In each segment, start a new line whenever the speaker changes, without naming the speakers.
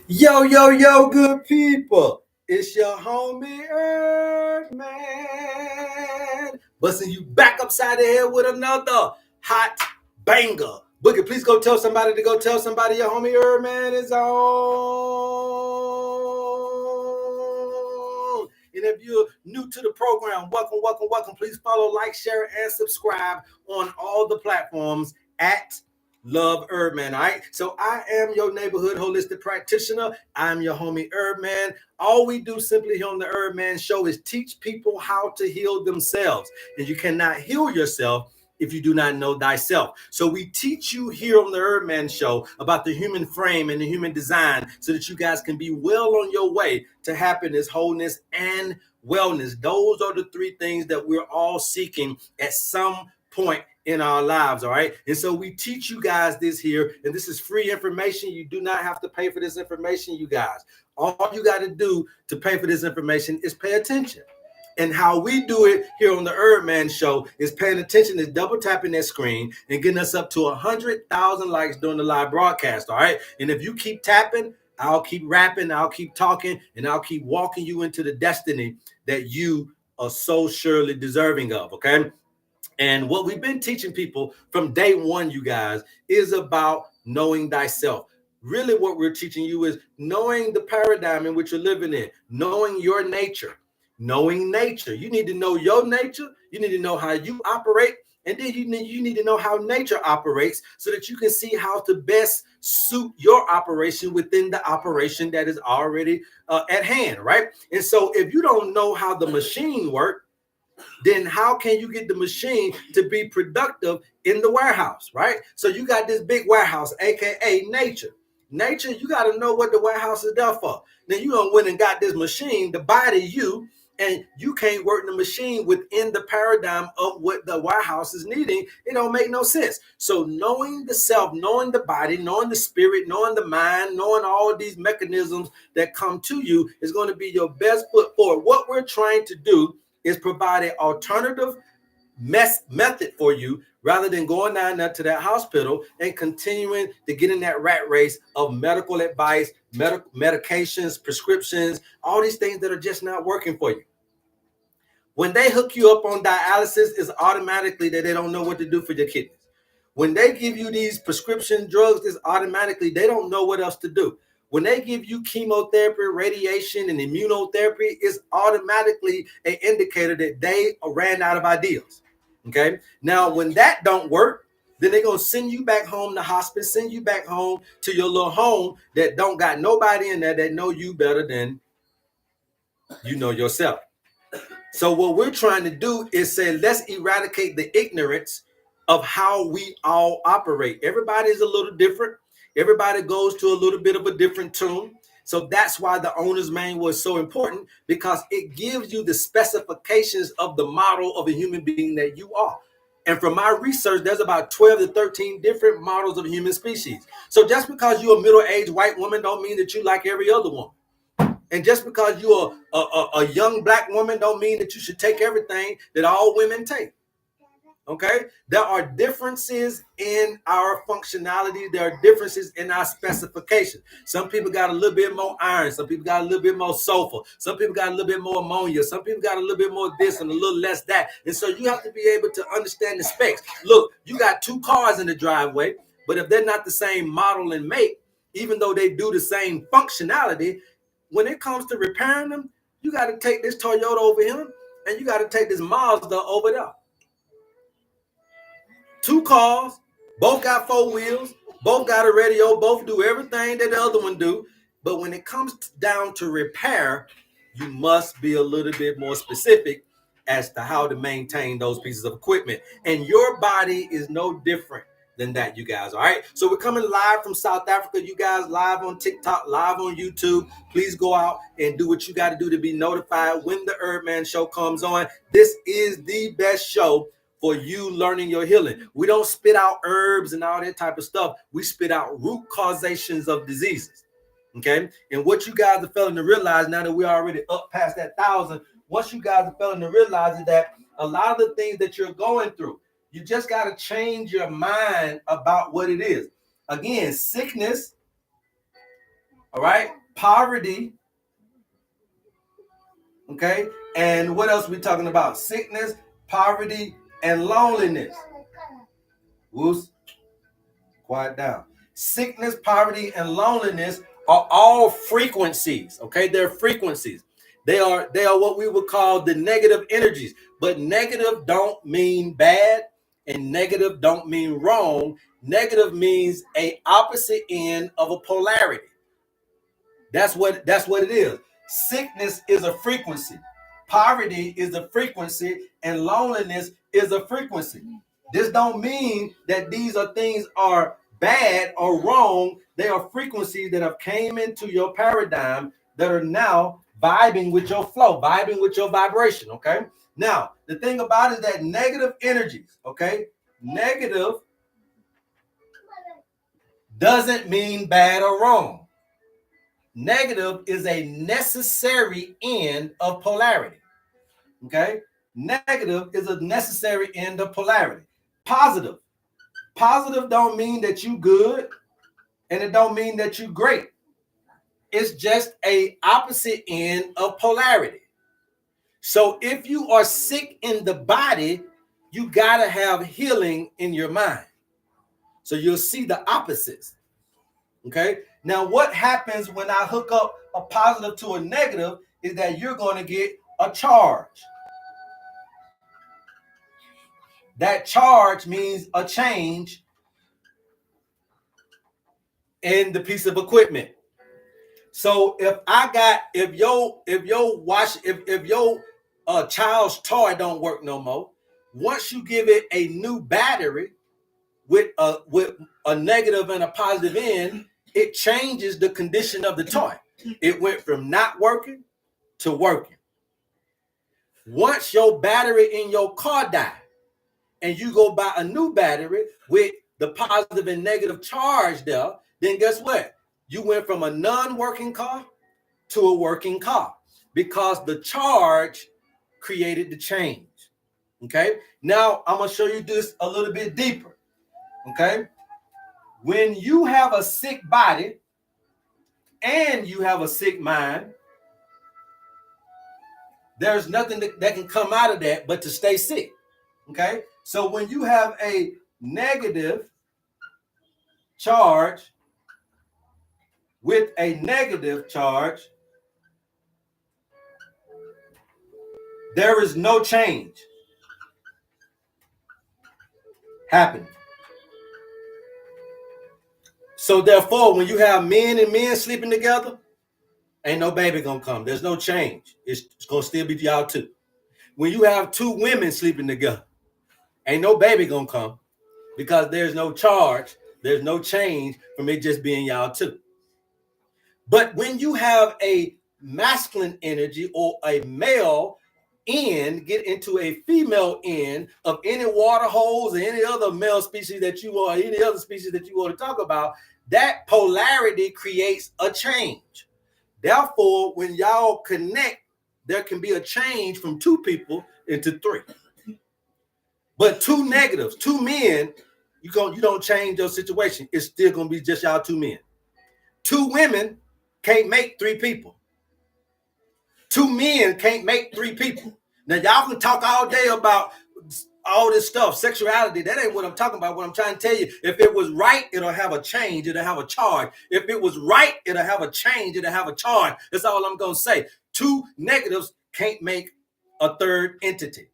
Yo, yo, yo, good people. It's your homie HerbMan. Busting you back upside the head with another hot banger. Boogie, please go tell somebody to go tell somebody your homie HerbMan is on. And if you're new to the program, welcome, welcome, welcome. Please follow, like, share, and subscribe on all the platforms at Love HerbMan. All right. So I am your neighborhood holistic practitioner. I'm your homie HerbMan. All we do simply here on the HerbMan show is teach people how to heal themselves. And you cannot heal yourself if you do not know thyself. So we teach you here on the HerbMan show about the human frame and the human design so that you guys can be well on your way to happiness, wholeness, and wellness. Those are the three things that we're all seeking at some point in our lives. All right. And so we teach you guys this here, and this is free information. You do not have to pay for this information, you guys. All you got to do to pay for this information is pay attention. And how we do it here on the HerbMan show is paying attention, is double tapping that screen and getting us up to 100,000 likes during the live broadcast. All right. And if you keep tapping, I'll keep rapping, I'll keep talking, and I'll keep walking you into the destiny that you are so surely deserving of. Okay. And what we've been teaching people from day one, you guys, is about knowing thyself. Really, what we're teaching you is knowing the paradigm in which you're living in, knowing your nature, knowing nature. You need to know your nature. You need to know how you operate. And then you need to know how nature operates so that you can see how to best suit your operation within the operation that is already at hand, right? And so if you don't know how the machine works, then how can you get the machine to be productive in the warehouse, right? So you got this big warehouse, aka nature. Nature, you got to know what the warehouse is there for. Then you done went and got this machine to body you, and you can't work the machine within the paradigm of what the warehouse is needing. It don't make no sense. So knowing the self, knowing the body, knowing the spirit, knowing the mind, knowing all these mechanisms that come to you is going to be your best foot forward. What we're trying to do is provide an alternative method for you rather than going down there to that hospital and continuing to get in that rat race of medical advice, medications, prescriptions, all these things that are just not working for you. When they hook you up on dialysis, it's automatically that they don't know what to do for your kidneys. When they give you these prescription drugs, it's automatically they don't know what else to do. When they give you chemotherapy, radiation, and immunotherapy, it's automatically an indicator that they ran out of ideas. Okay. Now, when that don't work, then they're going to send you back home to hospice, send you back home to your little home that don't got nobody in there that know you better than you know yourself. So what we're trying to do is say, let's eradicate the ignorance of how we all operate. Everybody is a little different. Everybody goes to a little bit of a different tune. So that's why the owner's manual is so important, because it gives you the specifications of the model of a human being that you are. And from my research, there's about 12 to 13 different models of human species. So just because you're a middle-aged white woman don't mean that you like every other woman. And just because you're a young black woman don't mean that you should take everything that all women take. Okay, there are differences in our functionality. There are differences in our specifications. Some people got a little bit more iron. Some people got a little bit more sulfur. Some people got a little bit more ammonia. Some people got a little bit more this and a little less that. And so you have to be able to understand the specs. Look, you got two cars in the driveway, but if they're not the same model and make, even though they do the same functionality, when it comes to repairing them, you got to take this Toyota over here and you got to take this Mazda over there. Two cars, Both got four wheels, both got a radio, both do everything that the other one do. But when it comes down to repair, you must be a little bit more specific as to how to maintain those pieces of equipment. And your body is no different than that, you guys. All right. So we're coming live from South Africa, you guys, live on TikTok, live on YouTube. Please go out and do what you got to do to be notified when the HerbMan show comes on. This is the best show for you learning your healing. We don't spit out herbs and all that type of stuff. We spit out root causations of diseases. Okay. And what you guys are failing to realize now that we're already up past that 1,000, once you guys are failing to realize is that a lot of the things that you're going through, you just got to change your mind about what it is. Again, sickness, all right, poverty, okay, and what else are we talking about? Sickness, poverty, and loneliness. Whoops, quiet down. Sickness, poverty, and loneliness are all frequencies, okay? They're frequencies. They are what we would call the negative energies. But negative don't mean bad, and negative don't mean wrong. Negative means a opposite end of a polarity. That's what it is. Sickness is a frequency. Poverty is a frequency, and loneliness is a frequency. This don't mean that these are things are bad or wrong. They are frequencies that have came into your paradigm that are now vibing with your flow, vibing with your vibration, okay? Now, the thing about it is that negative energies, okay? Negative doesn't mean bad or wrong. Negative is a necessary end of polarity, okay? Negative is a necessary end of polarity. Positive don't mean that you good, and it don't mean that you great. It's just a opposite end of polarity. So if you are sick in the body, you gotta have healing in your mind. So you'll see the opposites. Okay. Now, what happens when I hook up a positive to a negative is that you're going to get a charge. That charge means a change in the piece of equipment. So if your child's toy don't work no more, once you give it a new battery with a negative and a positive end, it changes the condition of the toy. It went from not working to working. Once your battery in your car dies and you go buy a new battery with the positive and negative charge there, then guess what? You went from a non-working car to a working car because the charge created the change. Okay. Now I'm going to show you this a little bit deeper. Okay. When you have a sick body and you have a sick mind, there's nothing that can come out of that but to stay sick. Okay. So when you have a negative charge with a negative charge, there is no change happening. So therefore, when you have men and men sleeping together, ain't no baby gonna come. There's no change. It's gonna still be y'all two. When you have two women sleeping together, ain't no baby gonna come because there's no charge. There's no change from it just being y'all two. But when you have a masculine energy or a male end get into a female end of any water holes or any other male species that you or any other species that you want to talk about, that polarity creates a change. Therefore, when y'all connect, there can be a change from two people into three. But two negatives, two men, you don't change your situation. It's still gonna be just y'all two men. Two women can't make three people. Two men can't make three people. Now, y'all can talk all day about all this stuff, sexuality. That ain't what I'm talking about. What I'm trying to tell you, if it was right, it'll have a change. It'll have a charge. If it was right, it'll have a change. It'll have a charge. That's all I'm going to say. Two negatives can't make a third entity.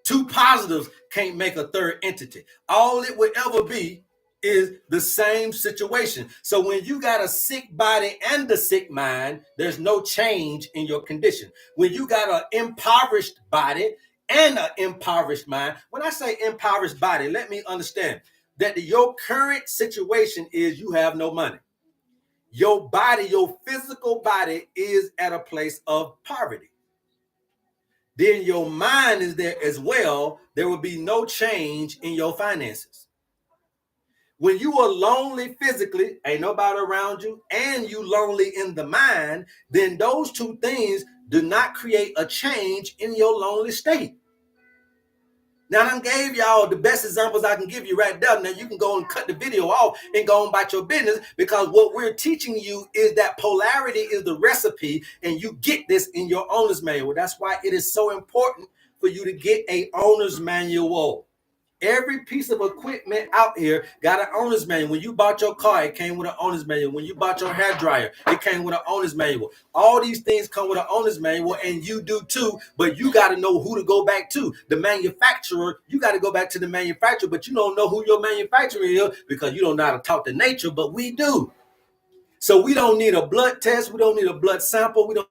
Two positives can't make a third entity. All it would ever be is the same situation. So when you got a sick body and a sick mind, there's no change in your condition. When you got an impoverished body and an impoverished mind, when I say impoverished body, let me understand that your current situation is you have no money. Your body, your physical body is at a place of poverty. Then your mind is there as well. There will be no change in your finances. When you are lonely physically, ain't nobody around you, and you lonely in the mind, then those two things do not create a change in your lonely state. Now, I gave y'all the best examples I can give you right there. Now, you can go and cut the video off and go on about your business, because what we're teaching you is that polarity is the recipe, and you get this in your owner's manual. That's why it is so important for you to get a owner's manual. Every piece of equipment out here got an owner's manual. When you bought your car, it came with an owner's manual. When you bought your hair dryer, it came with an owner's manual. All these things come with an owner's manual, and you do too, but you got to know who to go back to. The manufacturer, you got to go back to the manufacturer, but you don't know who your manufacturer is because you don't know how to talk to nature, but we do. So we don't need a blood test. We don't need a blood sample. We don't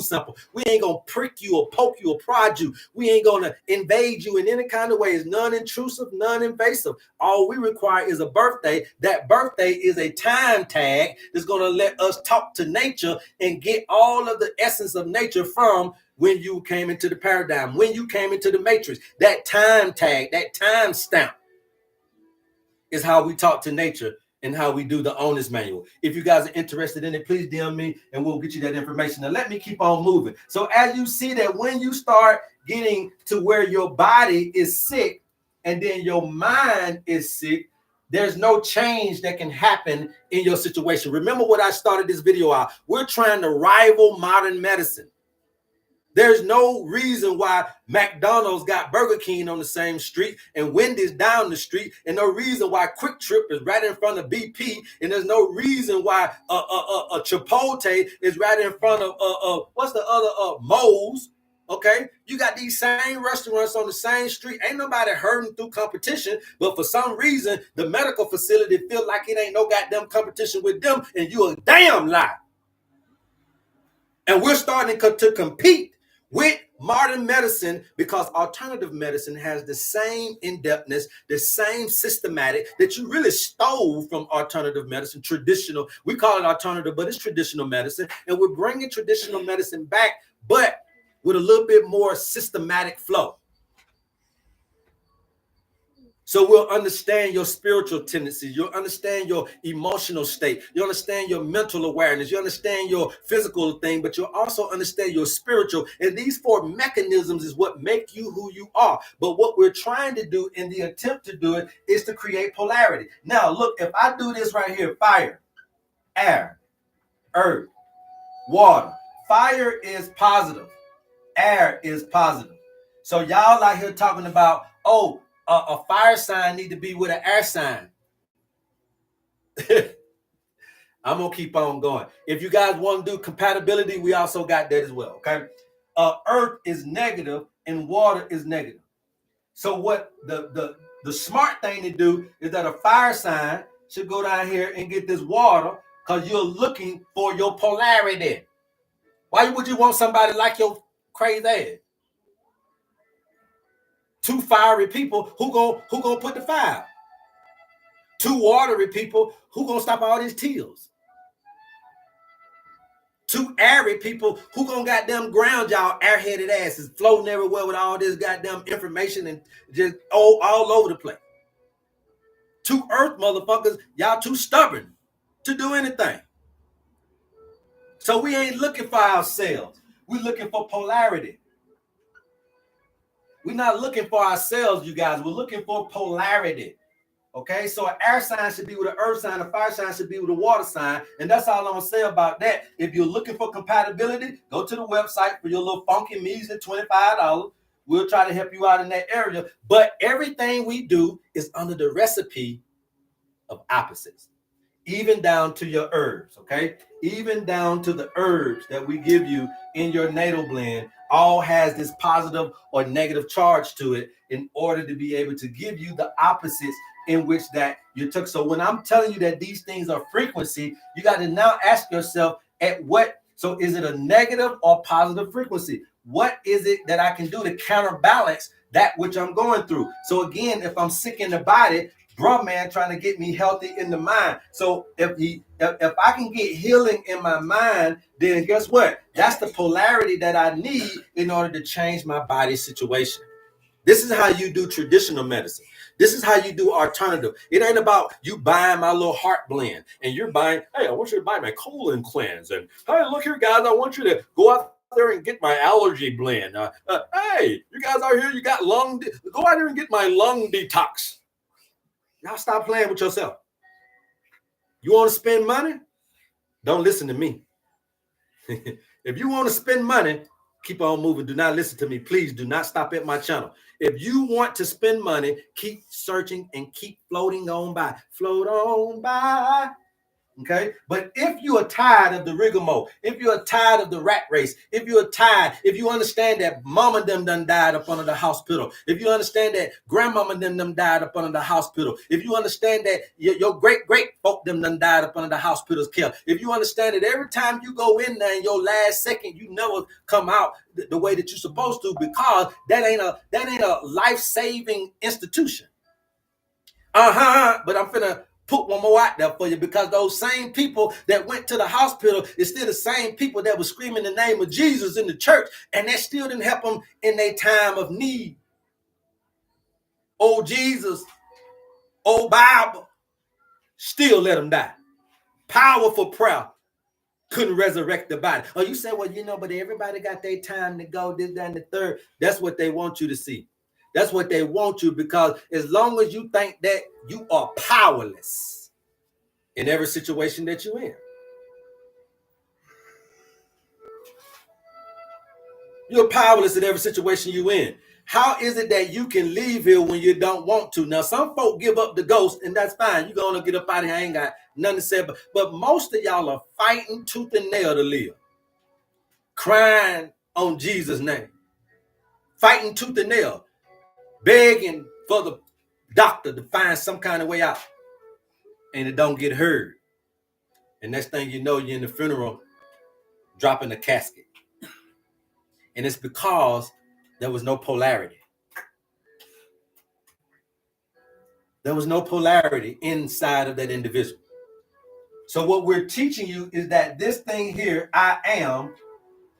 sample. We ain't gonna prick you or poke you or prod you. We ain't gonna invade you in any kind of way. It's non-intrusive, non-invasive. All we require is a birthday. That birthday is a time tag that's gonna let us talk to nature and get all of the essence of nature from when you came into the paradigm, when you came into the matrix. That time tag, that time stamp is how we talk to nature and how we do the owner's manual. If you guys are interested in it, please DM me and we'll get you that information. Now let me keep on moving. So as you see that when you start getting to where your body is sick and then your mind is sick, there's no change that can happen in your situation. Remember what I started this video out. We're trying to rival modern medicine. There's no reason why McDonald's got Burger King on the same street and Wendy's down the street, and no reason why Quick Trip is right in front of BP, and there's no reason why a Chipotle is right in front of what's the other Moe's. Okay, you got these same restaurants on the same street. Ain't nobody hurting through competition, but for some reason the medical facility feel like it ain't no goddamn competition with them, and you a damn lie. And we're starting to compete with modern medicine because alternative medicine has the same in-depthness, the same systematic that you really stole from alternative medicine, traditional. We call it alternative, but it's traditional medicine. And we're bringing traditional medicine back, but with a little bit more systematic flow. So we'll understand your spiritual tendencies. You'll understand your emotional state. You'll understand your mental awareness. You understand your physical thing, but you'll also understand your spiritual. And these four mechanisms is what make you who you are. But what we're trying to do in the attempt to do it is to create polarity. Now, look, if I do this right here, fire, air, earth, water. Fire is positive. Air is positive. So y'all out here talking about, oh, a fire sign need to be with an air sign. I'm gonna keep on going. If you guys want to do compatibility, we also got that as well. Okay, earth is negative and water is negative. So what the smart thing to do is that a fire sign should go down here and get this water because you're looking for your polarity. Why would you want somebody like your crazy ass? Two fiery people, who gonna put the fire? Two watery people, who gonna stop all these tears? Two airy people, who gonna goddamn ground y'all airheaded asses floating everywhere with all this goddamn information and just all over the place. Two earth motherfuckers, y'all too stubborn to do anything. So we ain't looking for ourselves. We're looking for polarity. We're not looking for ourselves, you guys. We're looking for polarity. Okay, so an air sign should be with an earth sign, a fire sign should be with a water sign, and that's all I'm gonna say about that. If you're looking for compatibility, go to the website for your little funky measly $25. We'll try to help you out in that area. But everything we do is under the recipe of opposites. even down to your herbs, okay? Even down to the herbs that we give you in your natal blend, all has this positive or negative charge to it in order to be able to give you the opposites in which that you took. So when I'm telling you that these things are frequency, you got to now ask yourself at what, so is it a negative or positive frequency? What is it that I can do to counterbalance that which I'm going through? So again, if I'm sick in the body, HerbMan trying to get me healthy in the mind. So if I can get healing in my mind, then guess what? That's the polarity that I need in order to change my body situation. This is how you do traditional medicine. This is how you do alternative. It ain't about you buying my little heart blend and you're buying, hey, I want you to buy my colon cleanse. And hey, look here, guys, I want you to go out there and get my allergy blend. Hey, you guys out here, you got go out there and get my lung detox. Y'all stop playing with yourself. You want to spend money? Don't listen to me. If you want to spend money, keep on moving. Do not listen to me. Please do not stop at my channel. If you want to spend money, keep searching and keep floating on by. Float on by. Okay, but if you are tired of the rigmarole, if you are tired of the rat race, if you are tired, if you understand that mama and them done died up under the hospital, if you understand that grandmama and them died up under the hospital, if you understand that your great folk them done died up under the hospital's care, if you understand that every time you go in there in your last second, you never come out the way that you're supposed to, because that ain't a life-saving institution. But I'm finna put one more out there for you, because those same people that went to the hospital is still the same people that were screaming the name of Jesus in the church, and that still didn't help them in their time of need. Old Jesus, old Bible, still let them die. Powerful prayer couldn't resurrect the body. Oh, you say, well, but everybody got their time to go, this, that, and the third. That's what they want you to see. That's what they want you, because as long as you think that, you are powerless in every situation that you're in. You're powerless in every situation you're in. How is it that you can leave here when you don't want to? Now, some folk give up the ghost, and that's fine. You're going to get up out of here. I ain't got nothing to say. But most of y'all are fighting tooth and nail to live. Crying on Jesus' name. Fighting tooth and nail. Begging for the doctor to find some kind of way out. And it don't get heard. And next thing you know, you're in the funeral, dropping the casket. And it's because there was no polarity. There was no polarity inside of that individual. So what we're teaching you is that this thing here, I am,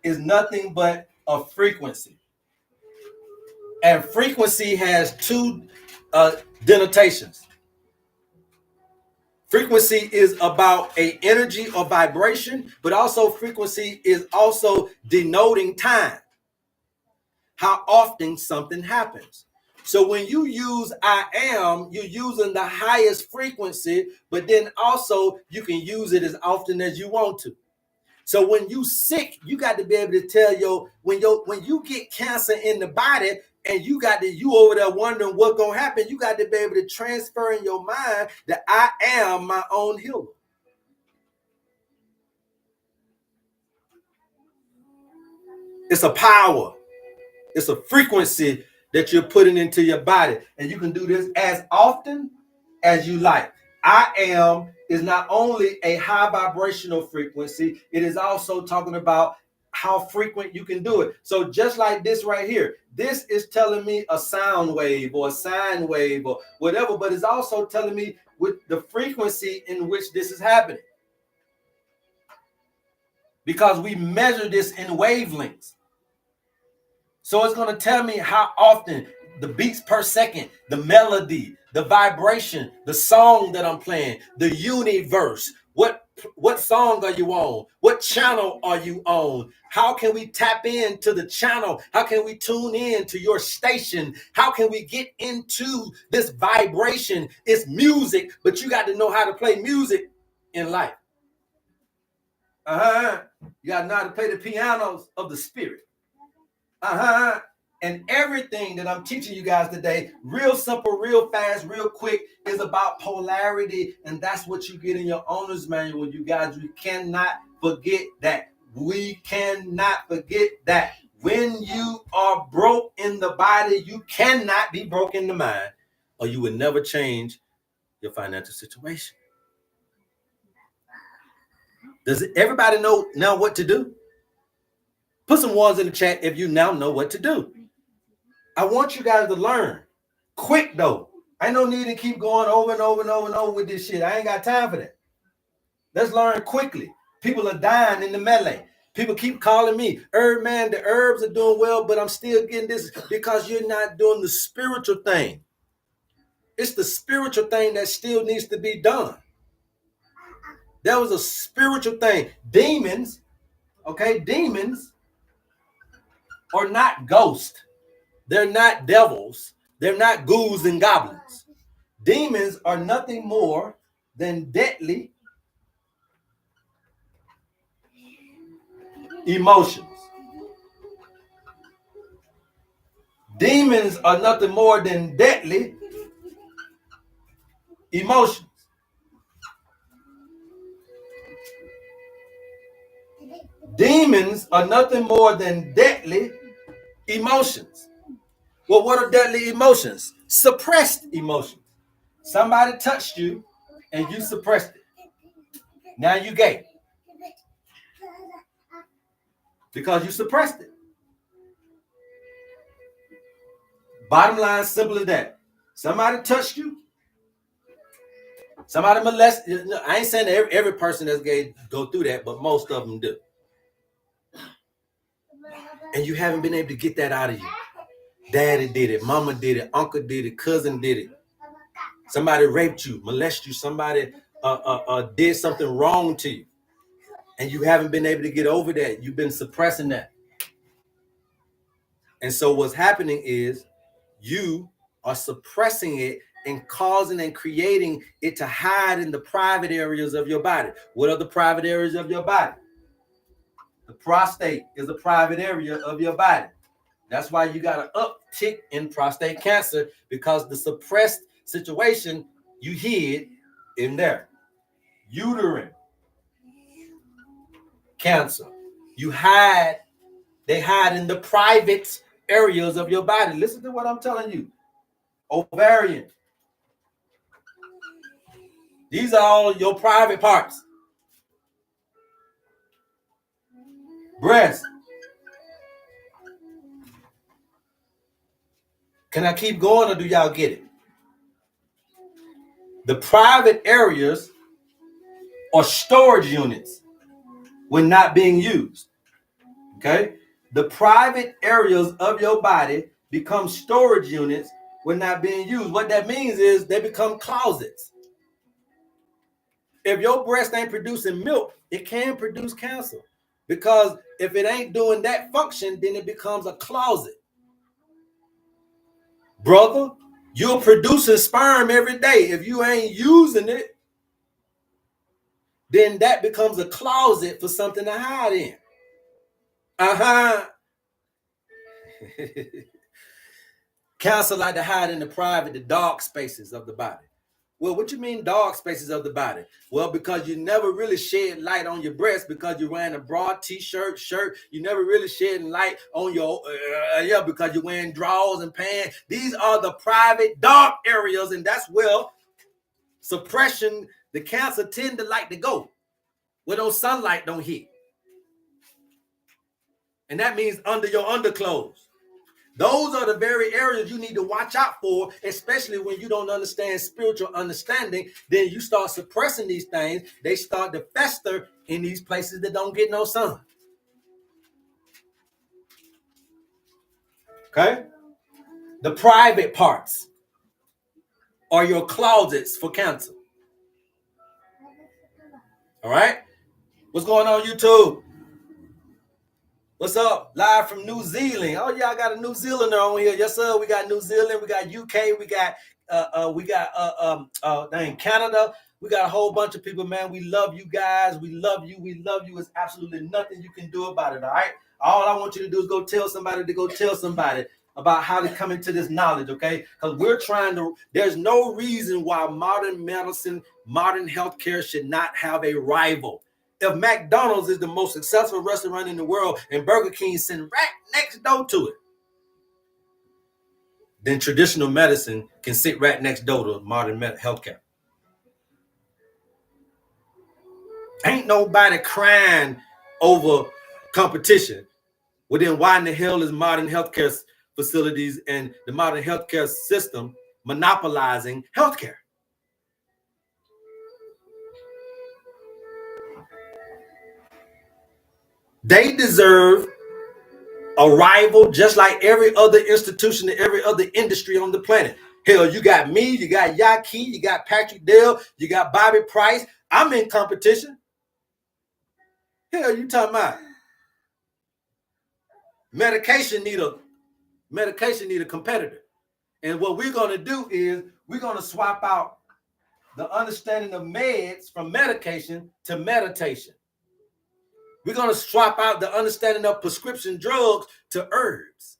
is nothing but a frequency. And frequency has two denotations. Frequency is about an energy or vibration, but also frequency is also denoting time. How often something happens. So when you use I am, you're using the highest frequency, but then also you can use it as often as you want to. So when you sick, you got to be able to tell when you get cancer in the body, and you over there wondering what's gonna happen, you got to be able to transfer in your mind that I am my own healer. It's a power. It's a frequency that you're putting into your body. And you can do this as often as you like. I am is not only a high vibrational frequency, it is also talking about how frequent you can do it. So just like this right here, this is telling me a sound wave or a sine wave or whatever, but it's also telling me with the frequency in which this is happening. Because we measure this in wavelengths. So it's going to tell me how often, the beats per second, the melody, the vibration, the song that I'm playing, the universe. What song are you on? What channel are you on? How can we tap into the channel? How can we tune in to your station? How can we get into this vibration? It's music, but you got to know how to play music in life. You got to know how to play the pianos of the spirit. And everything that I'm teaching you guys today, real simple, real fast, real quick, is about polarity. And that's what you get in your owner's manual, you guys. We cannot forget that. We cannot forget that. When you are broke in the body, you cannot be broke in the mind, or you will never change your financial situation. Does everybody know now what to do? Put some ones in the chat if you now know what to do. I want you guys to learn. Quick though. I no need to keep going over and over and over and over with this shit. I ain't got time for that. Let's learn quickly. People are dying in the melee. People keep calling me, HerbMan, the herbs are doing well, but I'm still getting this because you're not doing the spiritual thing. It's the spiritual thing that still needs to be done. That was a spiritual thing. Demons, okay, demons are not ghosts. They're not devils. They're not ghouls and goblins. Demons are nothing more than deadly emotions. Demons are nothing more than deadly emotions. Demons are nothing more than deadly emotions. Well, what are deadly emotions? Suppressed emotions. Somebody touched you and you suppressed it. Now you gay. Because you suppressed it. Bottom line, simple as that. Somebody touched you. Somebody molested. I ain't saying that every person that's gay go through that, but most of them do. And you haven't been able to get that out of you. Daddy did it. Mama did it. Uncle did it. Cousin did it. Somebody raped you, molested you. Somebody did something wrong to you. And you haven't been able to get over that. You've been suppressing that. And so what's happening is you are suppressing it and causing and creating it to hide in the private areas of your body. What are the private areas of your body? The prostate is a private area of your body. That's why you got an uptick in prostate cancer, because the suppressed situation you hid in there. Uterine cancer. They hide in the private areas of your body. Listen to what I'm telling you. Ovarian. These are all your private parts. Breast. Can I keep going or do y'all get it? The private areas are storage units when not being used. Okay? The private areas of your body become storage units when not being used. What that means is they become closets. If your breast ain't producing milk, it can produce cancer. Because if it ain't doing that function, then it becomes a closet. Brother, you're producing sperm every day. If you ain't using it, then that becomes a closet for something to hide in. Cancer like to hide in the private, the dark spaces of the body. Well, what you mean dark spaces of the body? Well, because you never really shed light on your breast because you're wearing a broad t-shirt, shirt. You never really shedding light on your, because you're wearing drawers and pants. These are the private dark areas, and that's where suppression, the cancer tend to like to go, where those sunlight don't hit. And that means under your underclothes. Those are the very areas you need to watch out for, especially when you don't understand spiritual understanding. Then you start suppressing these things. They start to fester in these places that don't get no sun. Okay? The private parts are your closets for cancer. All right? What's going on, YouTube? What's up? Live from New Zealand. Oh, yeah, I got a New Zealander on here. Yes, sir. We got New Zealand. We got UK. We got Canada. We got a whole bunch of people, man. We love you guys. We love you. We love you. It's absolutely nothing you can do about it. All right. All I want you to do is go tell somebody to go tell somebody. about how to come into this knowledge, okay? Because we're trying to, there's no reason why modern medicine, modern healthcare should not have a rival. If McDonald's is the most successful restaurant in the world and Burger King sitting right next door to it, then traditional medicine can sit right next door to modern healthcare. Ain't nobody crying over competition. Well, then why in the hell is modern healthcare facilities and the modern healthcare system monopolizing healthcare? They deserve a rival just like every other institution and every other industry on the planet. Hell, you got me, you got Yaki, you got Patrick Dale, you got Bobby Price. I'm in competition. Hell, you talking about medication need a competitor. And what we're going to do is we're going to swap out the understanding of meds from medication to meditation. We're going to swap out the understanding of prescription drugs to herbs.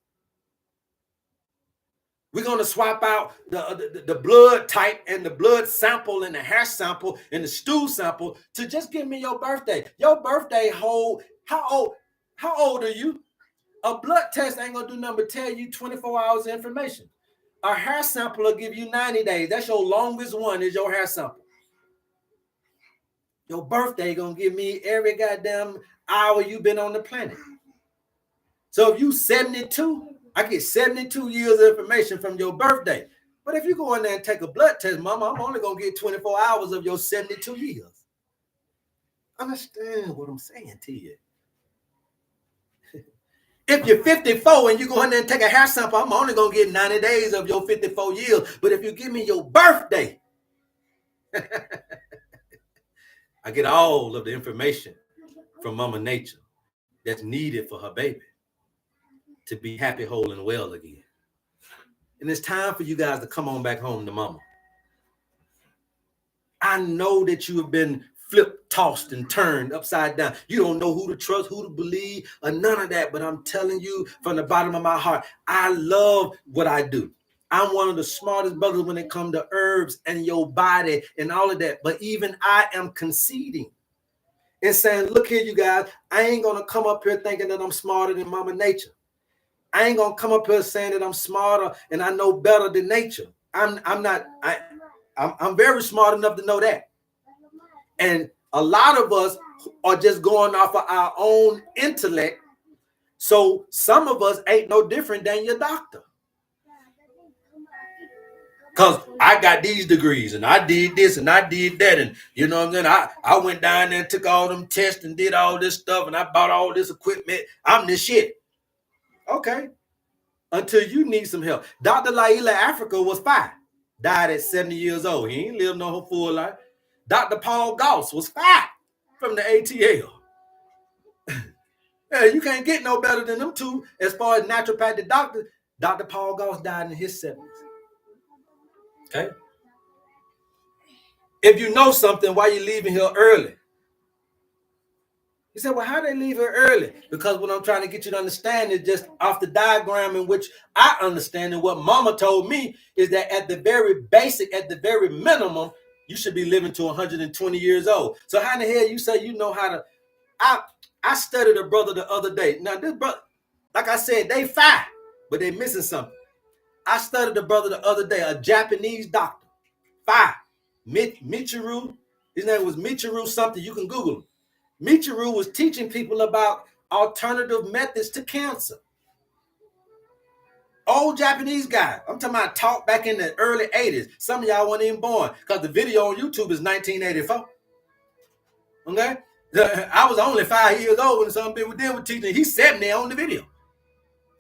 We're going to swap out the blood type and the blood sample and the hair sample and the stool sample to just give me your birthday. Your birthday how old are you? A blood test ain't going to do nothing but tell you 24 hours of information. A hair sample will give you 90 days. That's your longest one is your hair sample. Your birthday going to give me every goddamn hour you've been on the planet. So if you 72, I get 72 years of information from your birthday. But if you go in there and take a blood test, mama, I'm only going to get 24 hours of your 72 years. Understand what I'm saying to you. If you're 54 and you go in there and take a hair sample, I'm only going to get 90 days of your 54 years. But if you give me your birthday, I get all of the information from Mama Nature that's needed for her baby to be happy, whole, and well again. And it's time for you guys to come on back home to Mama. I know that you have been flipped, tossed, and turned upside down. You don't know who to trust, who to believe, or none of that. But I'm telling you from the bottom of my heart, I love what I do. I'm one of the smartest brothers when it comes to herbs and your body and all of that. But even I am conceding and saying, look here, you guys, I ain't going to come up here thinking that I'm smarter than Mama Nature. I ain't going to come up here saying that I'm smarter and I know better than nature. I'm not. I'm very smart enough to know that. And a lot of us are just going off of our own intellect. So some of us ain't no different than your doctor. Because I got these degrees and I did this and I did that. And you know what I'm saying? I went down there and took all them tests and did all this stuff and I bought all this equipment. I'm this shit. Okay. Until you need some help. Dr. Laila Africa was 5. Died at 70 years old. He ain't lived no full life. Dr. Paul Gauss was 5 from the ATL. Yeah, you can't get no better than them two as far as naturopathic doctors. Dr. Paul Gauss died in his 70s. Okay. If you know something, why you leaving here early? He said, well, how they leave here early? Because what I'm trying to get you to understand is just off the diagram in which I understand and what Mama told me is that at the very basic, at the very minimum, you should be living to 120 years old. So how in the hell you say you know how to? I studied a brother the other day. Now this brother, like I said, they 5, but they missing something. I studied a brother the other day, a Japanese doctor, 5. Michiru, his name was Michiru something. You can Google him. Michiru was teaching people about alternative methods to cancer. Old Japanese guy. I'm talking about talk back in the early 80s. Some of y'all weren't even born because the video on YouTube is 1984. Okay? I was only 5 years old when some people did with teaching. He's 70 on the video.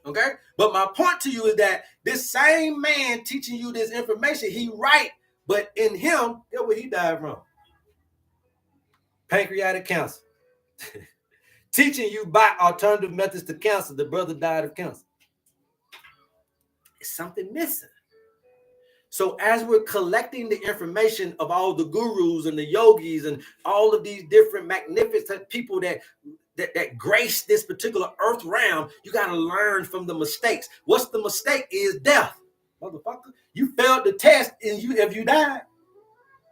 Okay? But my point to you is that this same man teaching you this information, he right, but in him, guess where he died from? Pancreatic cancer. Teaching you by alternative methods to cancer, the brother died of cancer. It's something missing. So as we're collecting the information of all the gurus and the yogis and all of these different magnificent people that that grace this particular earth realm, you got to learn from the mistakes. What's the mistake is death. Motherfucker, you failed the test and if you died,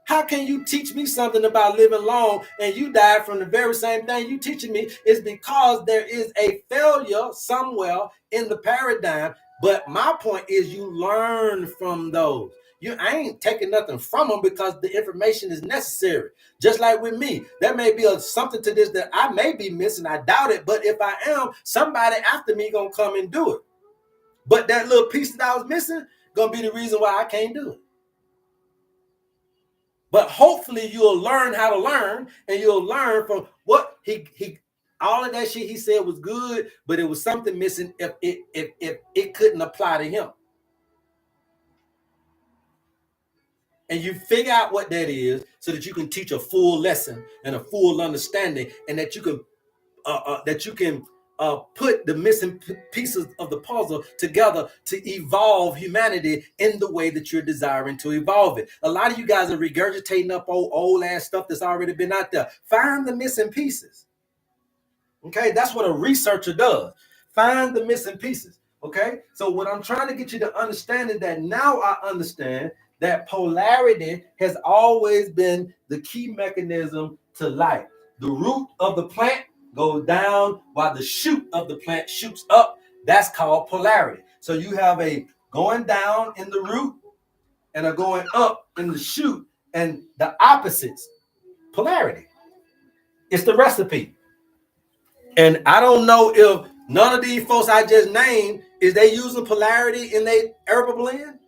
how can you teach me something about living long and you died from the very same thing you teaching me? Is because there is a failure somewhere in the paradigm. But my point is you learn from those. I ain't taking nothing from them because the information is necessary. Just like with me, there may be something to this that I may be missing. I doubt it. But if I am, somebody after me going to come and do it. But that little piece that I was missing going to be the reason why I can't do it. But hopefully you'll learn how to learn, and you'll learn from what he all of that shit he said was good, but it was something missing if it couldn't apply to him. And you figure out what that is so that you can teach a full lesson and a full understanding, and that you can put the missing pieces of the puzzle together to evolve humanity in the way that you're desiring to evolve it. A lot of you guys are regurgitating up old ass stuff that's already been out there. Find the missing pieces. Okay, that's what a researcher does. Find the missing pieces. Okay, so what I'm trying to get you to understand is that now I understand that polarity has always been the key mechanism to life. The root of the plant goes down while the shoot of the plant shoots up. That's called polarity. So you have a going down in the root and a going up in the shoot, and the opposites, polarity. It's the recipe. And I don't know if none of these folks I just named, is they using polarity in their herbal blend?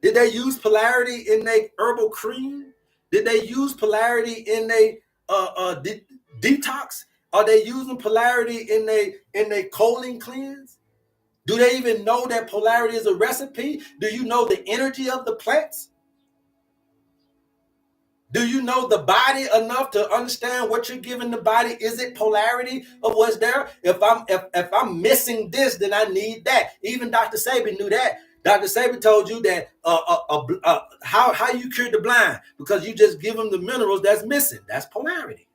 Did they use polarity in their herbal cream? Did they use polarity in their detox? Are they using polarity in their choline cleanse? Do they even know that polarity is a recipe? Do you know the energy of the plants? Do you know the body enough to understand what you're giving the body? Is it polarity of what's there? If I'm missing this, then I need that. Even Dr. Sabi knew that. Dr. Sabi told you that how you cure the blind, because you just give them the minerals that's missing. That's polarity.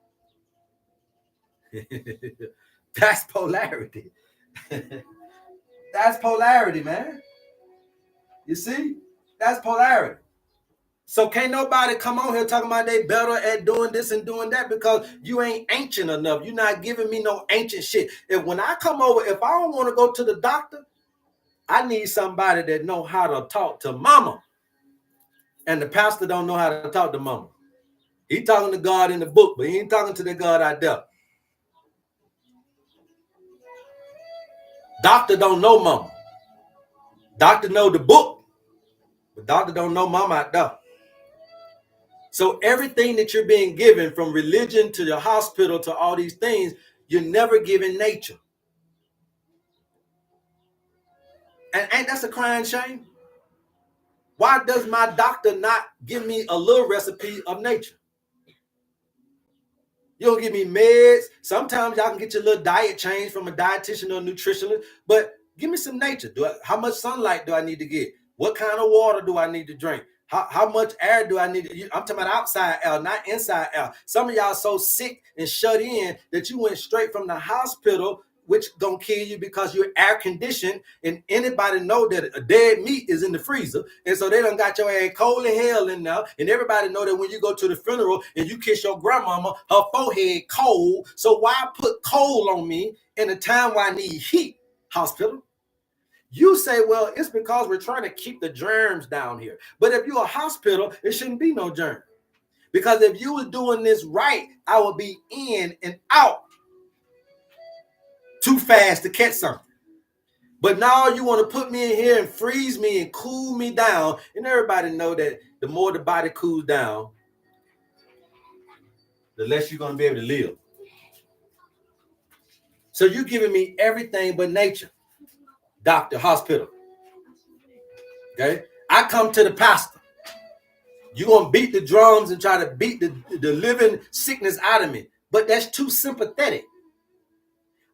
That's polarity. That's polarity, man. You see? That's polarity. So can't nobody come on here talking about they better at doing this and doing that, because you ain't ancient enough. You're not giving me no ancient shit. When I come over, if I don't want to go to the doctor, I need somebody that know how to talk to mama. And the pastor don't know how to talk to mama. He talking to God in the book, but he ain't talking to the God out there. Doctor don't know mama. Doctor know the book, but doctor don't know mama out there. So everything that you're being given, from religion to the hospital to all these things, you're never given nature. And ain't that a crying shame? Why does my doctor not give me a little recipe of nature? You don't give me meds. Sometimes y'all can get your little diet change from a dietitian or a nutritionist, but give me some nature. How much sunlight do I need to get? What kind of water do I need to drink? How much air do I need to use? I'm talking about outside air, not inside air. Some of y'all so sick and shut in that you went straight from the hospital, which gonna kill you because you're air conditioned, and anybody know that a dead meat is in the freezer, and so they done got your ass cold as hell in there. And everybody know that when you go to the funeral and you kiss your grandmama, her forehead cold. So why put cold on me in a time where I need heat? Hospital. You say, well, it's because we're trying to keep the germs down here. But if you're a hospital, it shouldn't be no germ. Because if you was doing this right, I would be in and out too fast to catch something. But now you want to put me in here and freeze me and cool me down. And everybody know that the more the body cools down, the less you're going to be able to live. So you're giving me everything but nature. Doctor, hospital. Okay? I come to the pastor. You're going to beat the drums and try to beat the living sickness out of me. But that's too sympathetic.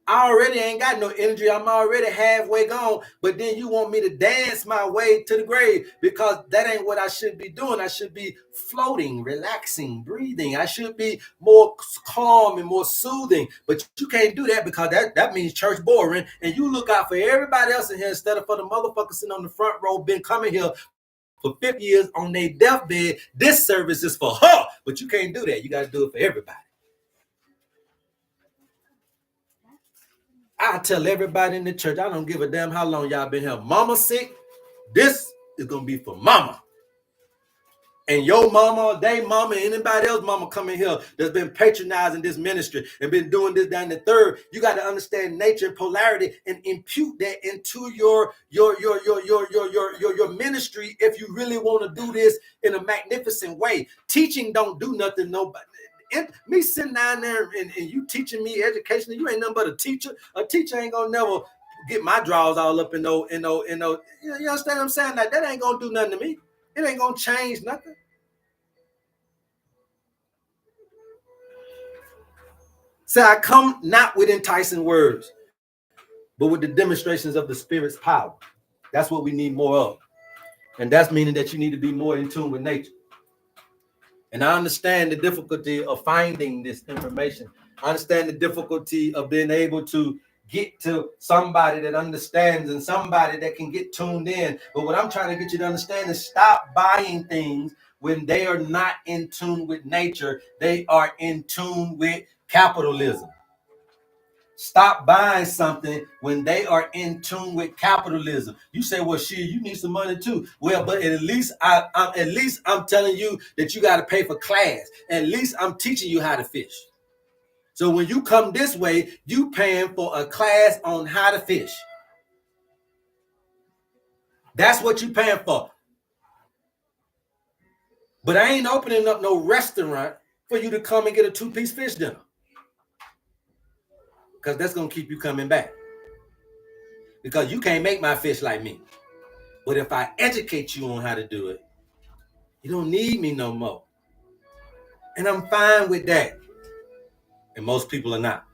I already ain't got no energy. I'm already halfway gone. But then you want me to dance my way to the grave, because that ain't what I should be doing. I should be floating, relaxing, breathing. I should be more calm and more soothing. But you can't do that, because that means church boring. And you look out for everybody else in here instead of for the motherfuckers sitting on the front row, been coming here for 50 years on their deathbed. This service is for her. But you can't do that. You got to do it for everybody. I tell everybody in the church, I don't give a damn how long y'all been here. Mama sick, this is going to be for mama. And your mama, they mama, anybody else mama coming here that's been patronizing this ministry and been doing this down the third. You got to understand nature and polarity and impute that into your ministry if you really want to do this in a magnificent way. Teaching don't do nothing, nobody. Me sitting down there and you teaching me education, you ain't nothing but a teacher. A teacher ain't gonna never get my drawers all up in no. You understand what I'm saying? Like, that ain't gonna do nothing to me. It ain't gonna change nothing. So I come not with enticing words, but with the demonstrations of the Spirit's power. That's what we need more of. And that's meaning that you need to be more in tune with nature. And I understand the difficulty of finding this information. I understand the difficulty of being able to get to somebody that understands and somebody that can get tuned in. But what I'm trying to get you to understand is stop buying things when they are not in tune with nature. They are in tune with capitalism. Stop buying something when they are in tune with capitalism. You say, well, shit, you need some money too. Well, but at least I'm telling you that you got to pay for class. At least I'm teaching you how to fish. So when you come this way, you paying for a class on how to fish. That's what you paying for. But I ain't opening up no restaurant for you to come and get a 2-piece fish dinner, because that's going to keep you coming back. Because you can't make my fish like me. But if I educate you on how to do it, you don't need me no more. And I'm fine with that. And most people are not.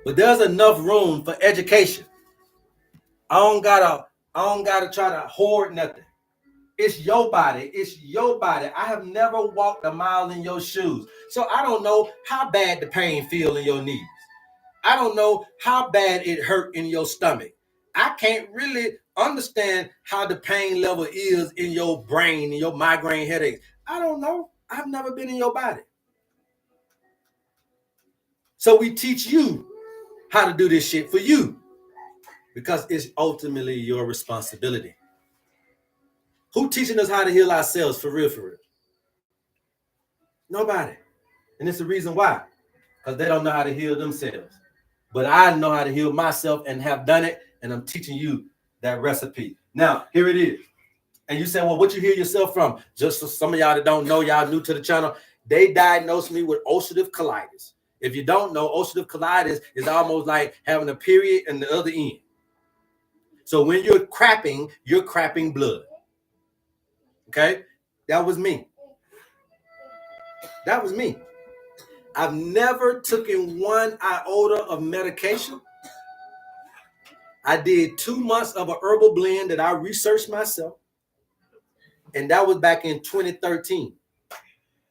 But there's enough room for education. I don't gotta try to hoard nothing. It's your body. It's your body. I have never walked a mile in your shoes. So I don't know how bad the pain feel in your knees. I don't know how bad it hurt in your stomach. I can't really understand how the pain level is in your brain and your migraine headaches. I don't know. I've never been in your body. So we teach you how to do this shit for you, because it's ultimately your responsibility. Who teaching us how to heal ourselves for real, for real? Nobody. And it's the reason why. Because they don't know how to heal themselves. But I know how to heal myself and have done it, and I'm teaching you that recipe. Now, here it is. And you say, well, what you heal yourself from? Just so some of y'all that don't know, y'all new to the channel, they diagnosed me with ulcerative colitis. If you don't know, ulcerative colitis is almost like having a period in the other end. So when you're crapping blood. Okay? That was me. That was me. I've never taken one iota of medication. I did 2 months of a herbal blend that I researched myself. And that was back in 2013.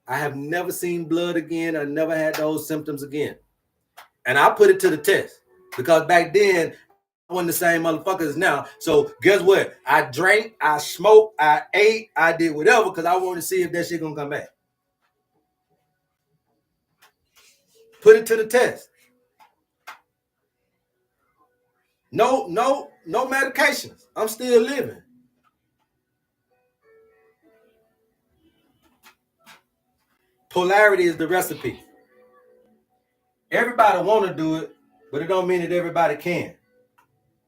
I have never seen blood again. I never had those symptoms again. And I put it to the test, because back then I wasn't the same motherfucker as now. So guess what? I drank, I smoked, I ate, I did whatever, because I wanted to see if that shit gonna come back. Put it to the test. No medications. I'm still living. Polarity is the recipe. Everybody want to do it, but it don't mean that everybody can.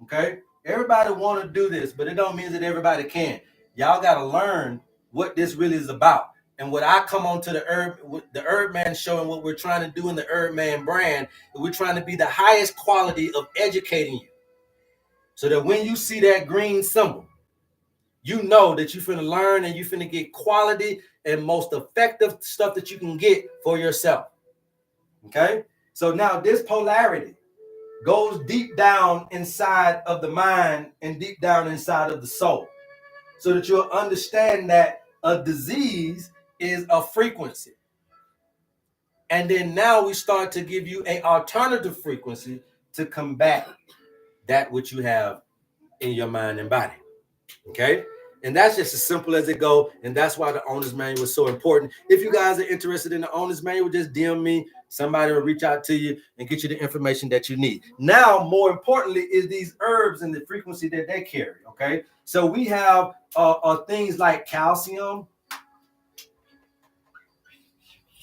Okay? Everybody want to do this, but it don't mean that everybody can. Y'all got to learn what this really is about. And what I come on to the HerbMan show, and what we're trying to do in the HerbMan brand, we're trying to be the highest quality of educating you. So that when you see that green symbol, you know that you're finna learn and you're finna get quality and most effective stuff that you can get for yourself. Okay? So now this polarity goes deep down inside of the mind and deep down inside of the soul, so that you'll understand that a disease is a frequency. And then now we start to give you an alternative frequency to combat that which you have in your mind and body. Okay? And that's just as simple as it goes. And that's why the owner's manual is so important. If you guys are interested in the owner's manual, just DM me. Somebody will reach out to you and get you the information that you need. Now, more importantly, is these herbs and the frequency that they carry. Okay? So we have things like calcium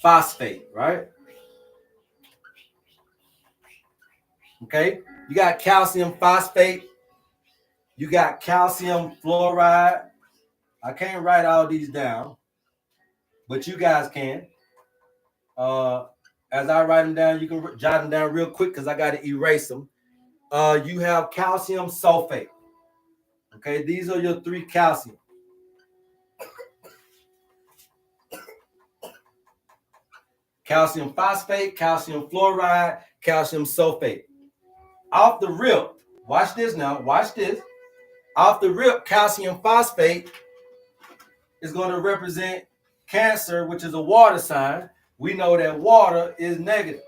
phosphate, right? Okay? You got calcium phosphate. You got calcium fluoride. I can't write all these down, but you guys can. As I write them down, you can jot them down real quick because I got to erase them. You have calcium sulfate. Okay, these are your 3 calcium. Calcium phosphate, calcium fluoride, calcium sulfate. Off the rip, watch this now, watch this. Off the rip, calcium phosphate is going to represent Cancer, which is a water sign. We know that water is negative.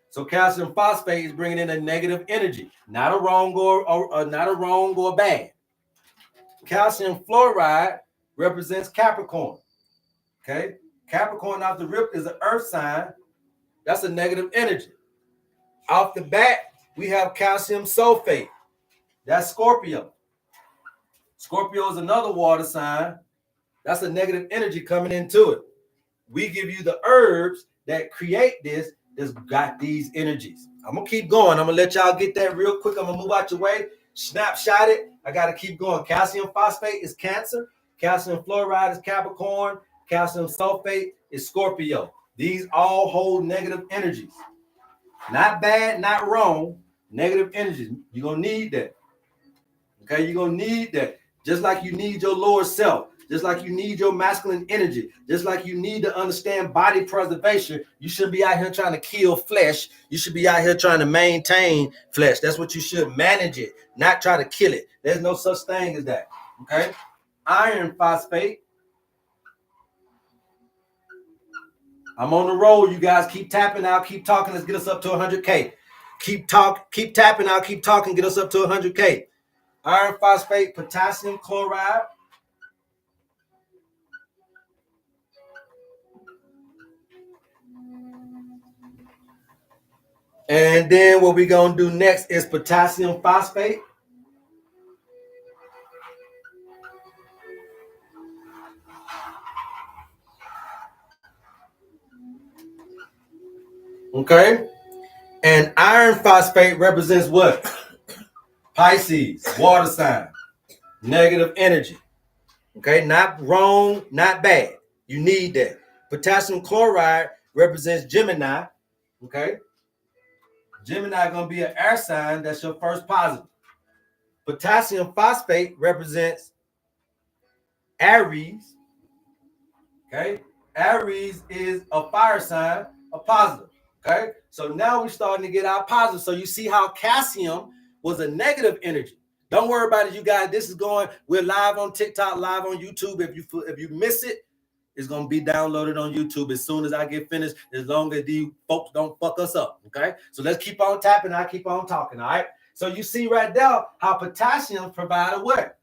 So calcium phosphate is bringing in a negative energy, not a wrong or bad. Calcium fluoride represents Capricorn. Okay, Capricorn off the rip is an earth sign. That's a negative energy. Off the bat, we have calcium sulfate. That's Scorpio. Scorpio is another water sign. That's a negative energy coming into it. We give you the herbs that create this that's got these energies. I'm going to keep going. I'm going to let y'all get that real quick. I'm going to move out your way. Snapshot it. I got to keep going. Calcium phosphate is Cancer. Calcium fluoride is Capricorn. Calcium sulfate is Scorpio. These all hold negative energies. Not bad, not wrong. Negative energies. You're going to need that. Okay, you're going to need that. Just like you need your lower self. Just like you need your masculine energy. Just like you need to understand body preservation. You shouldn't be out here trying to kill flesh. You should be out here trying to maintain flesh. That's what you should. Manage it, not try to kill it. There's no such thing as that. Okay? Iron phosphate. I'm on the roll, you guys. Keep tapping out. Keep talking. Let's get us up to 100K. Keep tapping out. Keep talking. Get us up to 100K. Iron phosphate, potassium chloride. And then what we're going to do next is potassium phosphate. Okay. And iron phosphate represents what? Pisces, water sign, negative energy. Okay. Not wrong, not bad. You need that. Potassium chloride represents Gemini. Okay. Gemini going to be an air sign. That's your first positive. Potassium phosphate represents Aries. Okay. Aries is a fire sign, a positive. Okay. So now we're starting to get our positive. So you see how calcium was a negative energy. Don't worry about it, you guys. This is going, we're live on TikTok, live on YouTube. If you miss it, it's going to be downloaded on YouTube as soon as I get finished, as long as these folks don't fuck us up. Okay. So let's keep on tapping. I keep on talking. All right. So you see right now how potassium provide a what?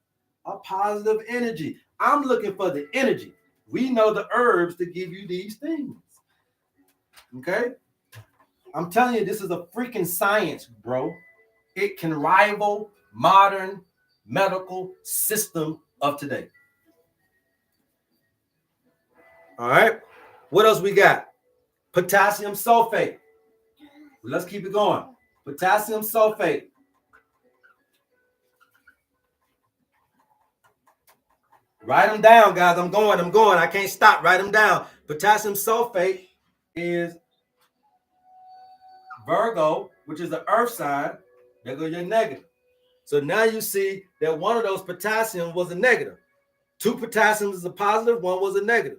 A positive energy. I'm looking for the energy. We know the herbs to give you these things. Okay? I'm telling you, this is a freaking science, bro. It can rival modern medical system of today. All right? What else we got? Potassium sulfate. Let's keep it going. Potassium sulfate. Write them down, guys. I'm going. I can't stop. Write them down. Potassium sulfate is Virgo, which is the earth sign. There goes your negative. So now you see that one of those potassium was a negative. 2 potassiums is a positive, 1 was a negative.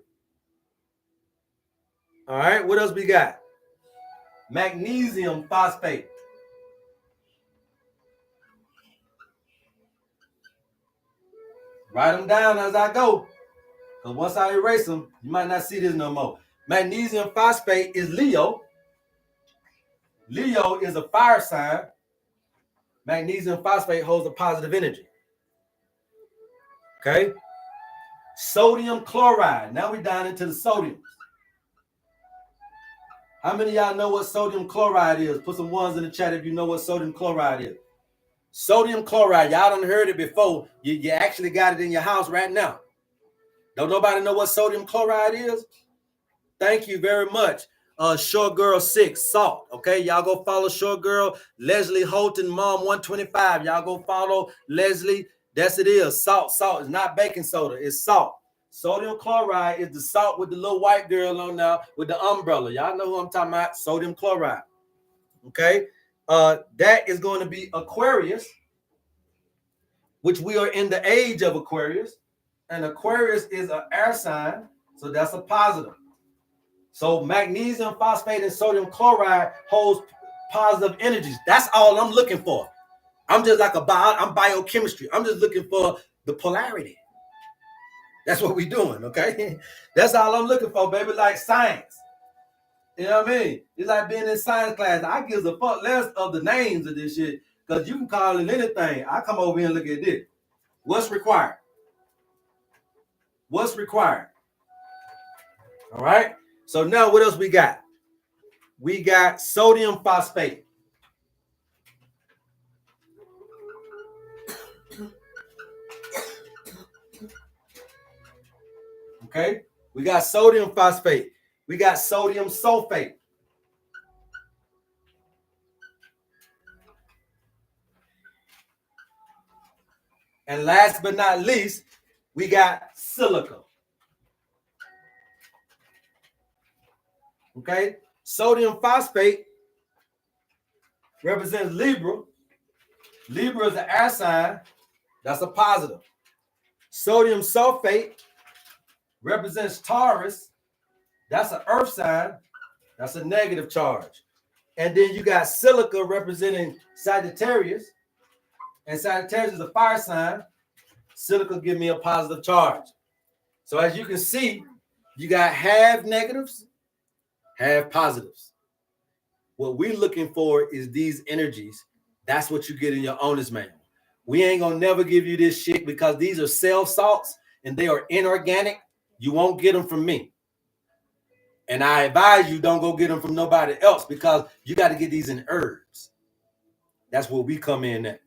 All right, what else we got? Magnesium phosphate. Write them down as I go. Because once I erase them, you might not see this no more. Magnesium phosphate is Leo. Leo is a fire sign. Magnesium phosphate holds a positive energy. Okay. Sodium chloride. Now we're down into the sodiums. How many of y'all know what sodium chloride is? Put some ones in the chat if you know what sodium chloride is. Sodium chloride. Y'all done heard it before. You actually got it in your house right now. Don't nobody know what sodium chloride is? Thank you very much. Short Girl 6, salt. Okay, y'all go follow Short Girl, Leslie Holton, Mom 125. Y'all go follow Leslie. That's it is. Salt. It's not baking soda, it's salt. Sodium chloride is the salt with the little white girl on now with the umbrella. Y'all know who I'm talking about. Sodium chloride. Okay. That is going to be Aquarius, which we are in the age of Aquarius. And Aquarius is an air sign, so that's a positive. So magnesium phosphate and sodium chloride holds positive energies. That's all I'm looking for. I'm just like I'm biochemistry. I'm just looking for the polarity. That's what we're doing, okay? That's all I'm looking for, baby, like science. You know what I mean? It's like being in science class. I give a fuck less of the names of this shit because you can call it anything. I come over here and look at this. What's required? What's required? All right? So now what else we got? We got sodium phosphate. Okay? We got sodium phosphate. We got sodium sulfate. And last but not least, we got silica. Okay? Sodium phosphate represents Libra. Libra is an air sign. That's a positive. Sodium sulfate represents Taurus. That's an earth sign. That's a negative charge. And then you got silica representing Sagittarius. And Sagittarius is a fire sign. Silica give me a positive charge. So as you can see, you got half negatives, half positives. What we're looking for is these energies. That's what you get in your owner's manual. We ain't gonna never give you this shit because these are cell salts and they are inorganic. You won't get them from me. And I advise you don't go get them from nobody else because you got to get these in herbs. That's where we come in at.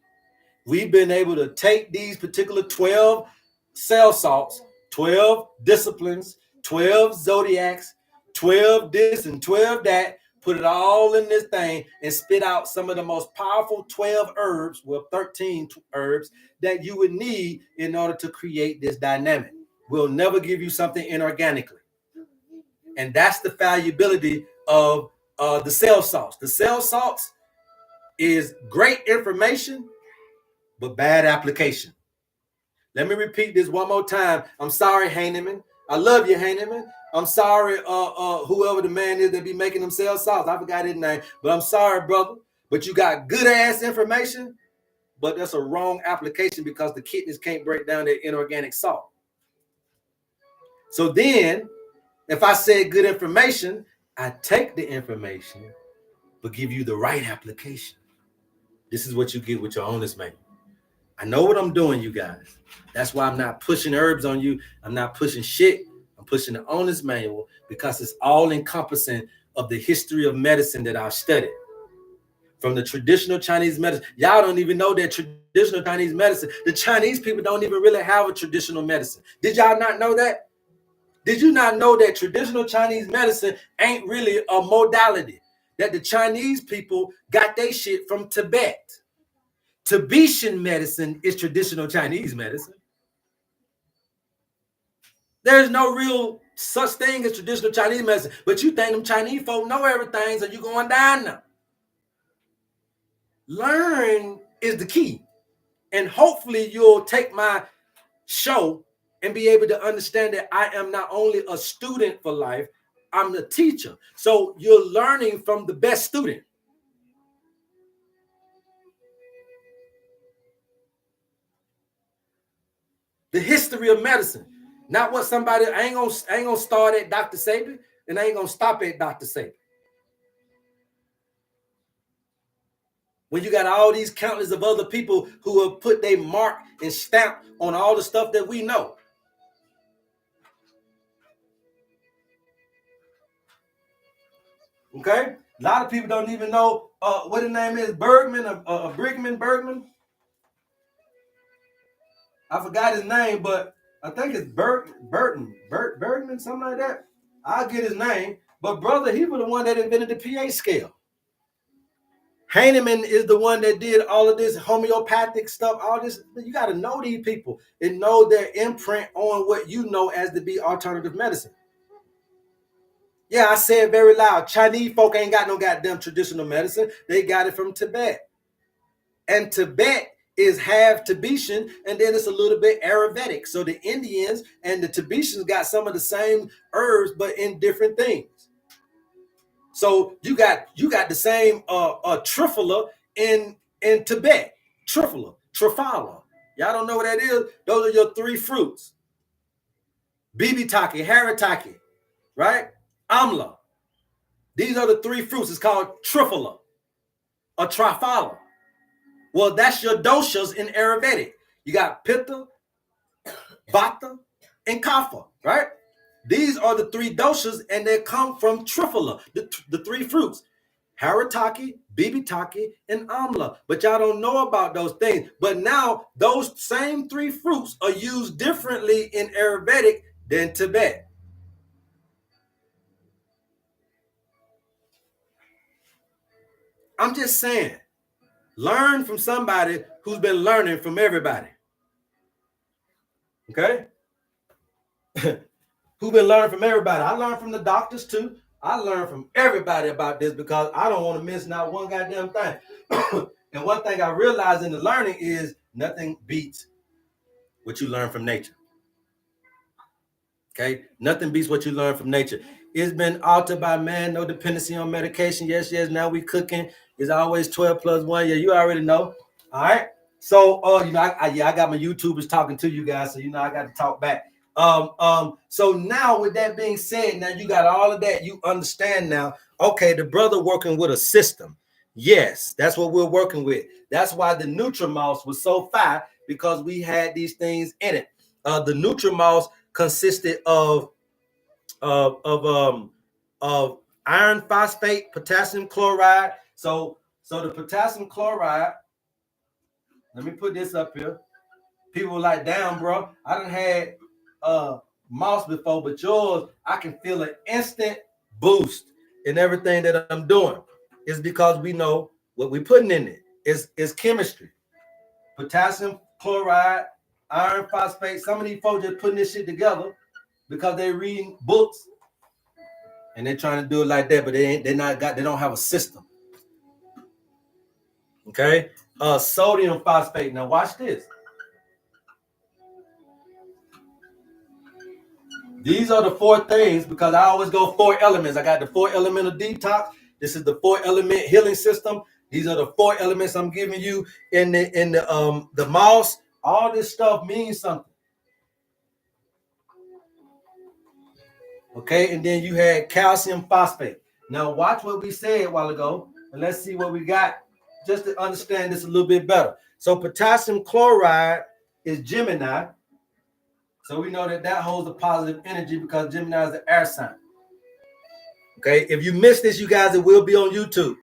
We've been able to take these particular 12 cell salts, 12 disciplines, 12 zodiacs, 12 this and 12 that, put it all in this thing and spit out some of the most powerful 12 herbs, well, 13 herbs that you would need in order to create this dynamic. We'll never give you something inorganically. And that's the valuability of the cell salts. The cell salts is great information, but bad application. Let me repeat this one more time. I'm sorry, Heinemann. I love you, Heinemann. I'm sorry, whoever the man is that be making them cell salts. I forgot his name, but I'm sorry, brother. But you got good ass information, but that's a wrong application because the kidneys can't break down their inorganic salt. So then, if I said good information, I take the information, but give you the right application. This is what you get with your owner's manual. I know what I'm doing, you guys. That's why I'm not pushing herbs on you. I'm not pushing shit. I'm pushing the owner's manual because it's all encompassing of the history of medicine that I've studied. From the traditional Chinese medicine. Y'all don't even know that traditional Chinese medicine. The Chinese people don't even really have a traditional medicine. Did y'all not know that? Did you not know that traditional Chinese medicine ain't really a modality? That the Chinese people got their shit from Tibet. Tibetan medicine is traditional Chinese medicine. There's no real such thing as traditional Chinese medicine, but you think them Chinese folk know everything, so you going down now. Learn is the key. And hopefully you'll take my show and be able to understand that I am not only a student for life, I'm the teacher. So you're learning from the best student. The history of medicine. Not what somebody, I ain't gonna start at Dr. Sabi, and I ain't gonna stop at Dr. Sabi. When you got all these countless of other people who have put their mark and stamp on all the stuff that we know. Okay? A lot of people don't even know what his name is, Bergman, Bergman. I forgot his name, but I think it's Bergman, something like that. I'll get his name. But brother, he was the one that invented the PA scale. Hahnemann is the one that did all of this homeopathic stuff, all this. You got to know these people and know their imprint on what you know as to be alternative medicine. Yeah, I said very loud. Chinese folk ain't got no goddamn traditional medicine. They got it from Tibet. And Tibet is half Tibetan, and then it's a little bit Ayurvedic. So the Indians and the Tibetans got some of the same herbs, but in different things. So you got the same triphala in Tibet. Triphala. Y'all don't know what that is? Those are your three fruits. Bibitaki, Haritaki, right? Amla. These are the three fruits. It's called triphala or triphala. Well, that's your doshas in Ayurvedic. You got Pitta, Vata, and Kapha, right? These are the three doshas, and they come from triphala, the three fruits. Haritaki, Bibitaki, and Amla. But y'all don't know about those things. But now those same three fruits are used differently in Ayurvedic than Tibet. I'm just saying, learn from somebody who's been learning from everybody. Okay? Who've been learning from everybody. I learned from the doctors too. I learned from everybody about this because I don't want to miss not one goddamn thing. And one thing I realized in the learning is nothing beats what you learn from nature. Okay? Nothing beats what you learn from nature. It's been altered by man, no dependency on medication. Yes, now we cooking. It's always 12 plus 1. Yeah, you already know. All right. So I got my YouTubers talking to you guys, so I got to talk back. So now with that being said, now you got all of that, you understand now, okay, the brother working with a system. Yes, that's what we're working with. That's why the Nutrimouse was so fire, because we had these things in it. The Nutrimouse consisted of iron phosphate, potassium chloride. So the potassium chloride, let me put this up here. People were like, damn, bro, I done had mouse before, but yours, I can feel an instant boost in everything that I'm doing. It's because we know what we're putting in it. It's chemistry. Potassium chloride, iron phosphate. Some of these folks just putting this shit together because they're reading books and they're trying to do it like that, but they don't have a system. Okay? Sodium phosphate. Now watch this. These are the 4 things, because I always go 4 elements. I got the 4 elemental detox. This is the 4 element healing system. These are the 4 elements I'm giving you in the mouse. All this stuff means something. Okay, and then you had calcium phosphate. Now watch what we said a while ago, and let's see what we got just to understand this a little bit better. So potassium chloride is Gemini. So we know that holds a positive energy because Gemini is the air sign. Okay, if you missed this, you guys, it will be on YouTube.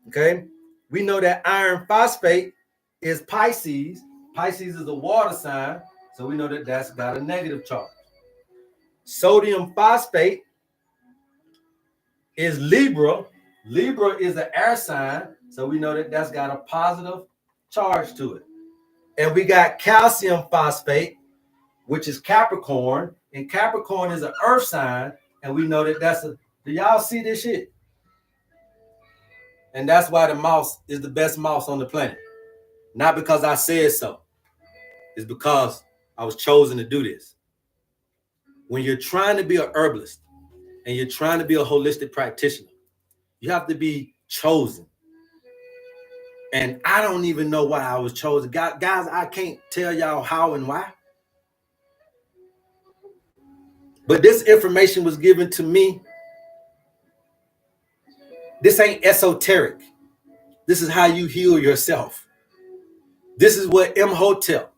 Okay, we know that iron phosphate is Pisces. Pisces is a water sign, so we know that that's got a negative charge. Sodium phosphate is Libra. Libra is an air sign, so we know that that's got a positive charge to it. And we got calcium phosphate, which is Capricorn, and Capricorn is an earth sign, and we know that that's a. Do y'all see this shit? And that's why the mouse is the best mouse on the planet. Not because I said so. It's because I was chosen to do this. When you're trying to be a herbalist and you're trying to be a holistic practitioner, you have to be chosen. And I don't even know why I was chosen. Guys, I can't tell y'all how and why. But this information was given to me. This ain't esoteric. This is how you heal yourself. This is what Imhotep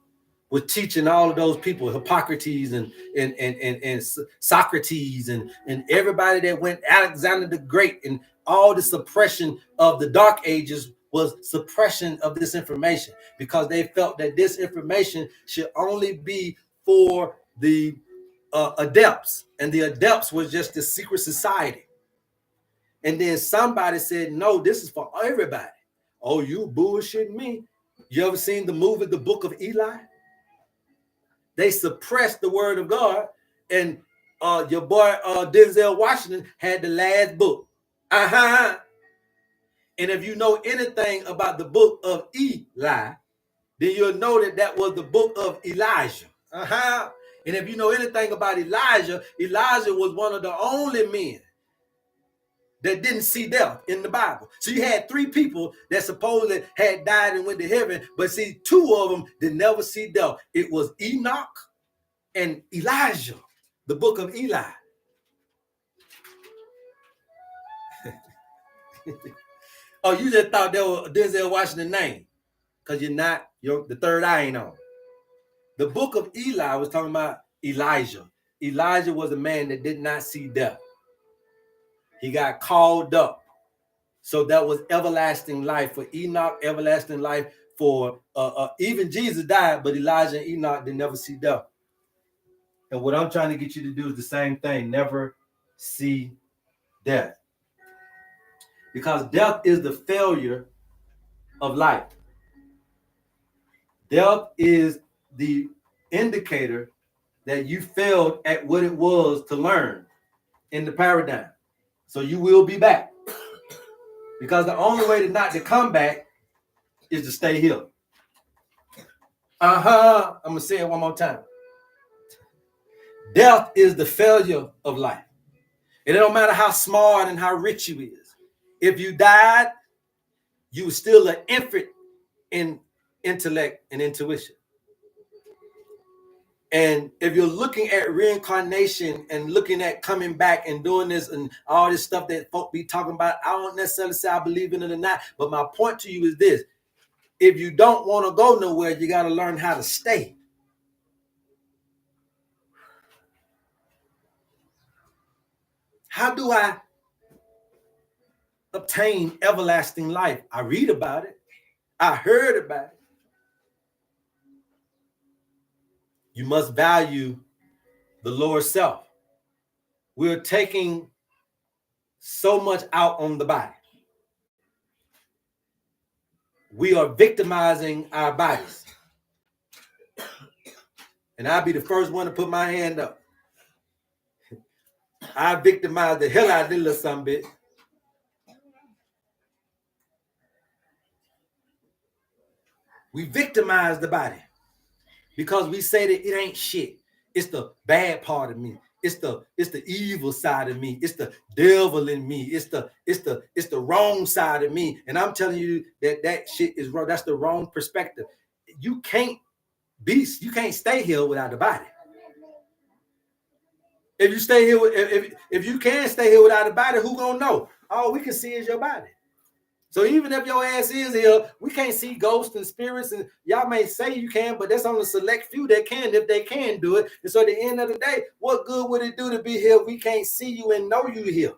was teaching all of those people, Hippocrates and Socrates and everybody that went, Alexander the Great, and all the suppression of the Dark Ages was suppression of this information, because they felt that this information should only be for the adepts, and the adepts was just the secret society. And then somebody said, no, this is for everybody. Oh, you bullshitting me. You ever seen the movie The Book of Eli? They suppressed the word of God, and your boy Denzel Washington had the last book. And if you know anything about the book of Eli, then you'll know that that was the book of Elijah. And if you know anything about Elijah, Elijah was one of the only men that didn't see death in the Bible. So you had 3 people that supposedly had died and went to heaven, but see, 2 of them did never see death. It was Enoch and Elijah, the book of Eli. Oh, you just thought that was Denzel Washington's name, because you're not, the third eye ain't on. The book of Eli was talking about Elijah. Elijah was a man that did not see death. He got called up. So that was everlasting life for Enoch, everlasting life for, even Jesus died, but Elijah and Enoch, they never see death. And what I'm trying to get you to do is the same thing. Never see death. Because death is the failure of life. Death is the indicator that you failed at what it was to learn in the paradigm. So you will be back. Because the only way to not to come back is to stay here. I'm going to say it one more time. Death is the failure of life. And it don't matter how smart and how rich you is. If you died, you were still an infant in intellect and intuition. And if you're looking at reincarnation and looking at coming back and doing this and all this stuff that folk be talking about, I don't necessarily say I believe in it or not. But my point to you is this. If you don't want to go nowhere, you got to learn how to stay. How do I obtain everlasting life? I read about it. I heard about it. You must value the lower self. We're taking so much out on the body. We are victimizing our bodies. And I'll be the first one to put my hand up. I victimized the hell out of this little son bitch. We victimize the body because we say that it ain't shit. It's the bad part of me. It's the evil side of me. It's the devil in me. It's the wrong side of me. And I'm telling you that shit is wrong. That's the wrong perspective. You can't stay here without the body. If you stay here, if you can stay here without the body, who gonna know? All we can see is your body. So even if your ass is here, we can't see ghosts and spirits, and y'all may say you can, but that's only a select few that can, if they can do it. And so at the end of the day, what good would it do to be here if we can't see you and know you here?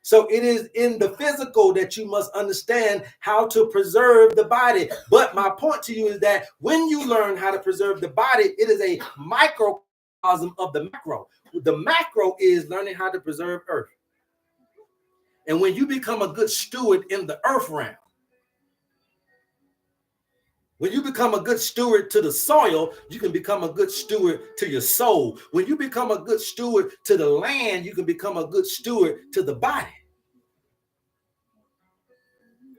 So it is in the physical that you must understand how to preserve the body. But my point to you is that when you learn how to preserve the body, it is a microcosm of the macro. The macro is learning how to preserve earth. And when you become a good steward in the earth realm, when you become a good steward to the soil, you can become a good steward to your soul. When you become a good steward to the land, you can become a good steward to the body.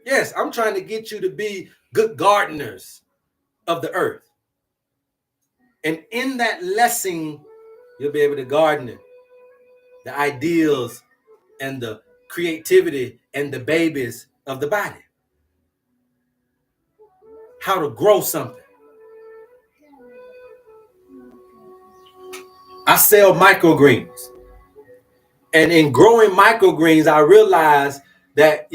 Yes, I'm trying to get you to be good gardeners of the earth. And in that lesson, you'll be able to garden it. the ideals and the creativity and the babies of the body. How to grow something. I sell microgreens. And in growing microgreens, I realized that,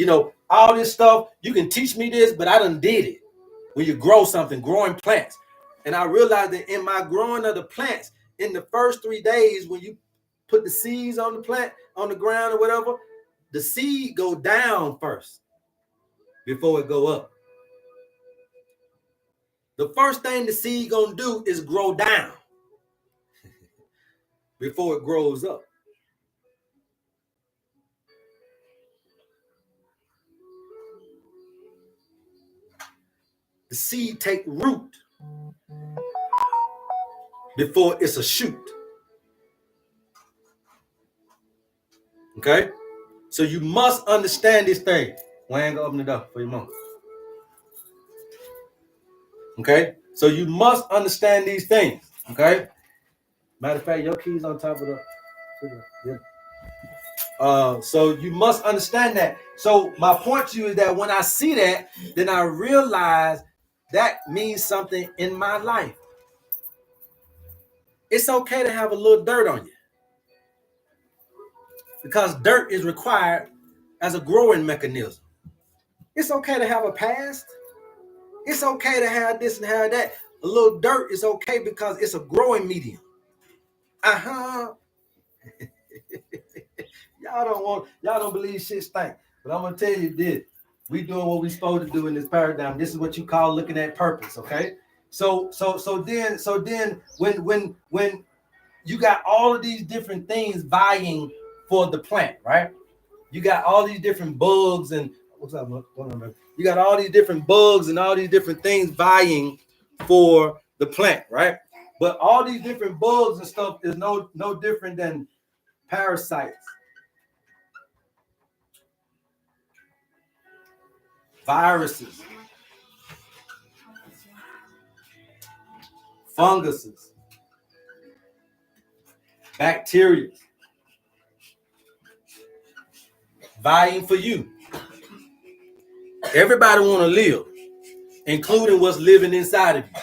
all this stuff, you can teach me this, but I done did it. When you grow something, growing plants. And I realized that in my growing of the plants, in the first 3 days, when you put the seeds on the plant, on the ground or whatever, the seed go down first before it go up. The first thing the seed gonna do is grow down before it grows up. The seed take root before it's a shoot. Okay? So you must understand this thing. Wayne, go open the door for your mom. Okay? So you must understand these things. Okay? Matter of fact, your key's on top of the. Yeah. So you must understand that. So my point to you is that when I see that, then I realize that means something in my life. It's okay to have a little dirt on you, because dirt is required as a growing mechanism. It's okay to have a past. It's okay to have this and have that. A little dirt is okay because it's a growing medium. Y'all don't believe shit stink. But I'm gonna tell you this. We doing what we supposed to do in this paradigm. This is what you call looking at purpose, okay? So then when you got all of these different things vying for the plant, right? You got all these different bugs and what's up? You got all these different bugs and all these different things vying for the plant, right? But all these different bugs and stuff is no different than parasites, viruses, funguses, bacteria, vying for you. Everybody want to live, including what's living inside of you.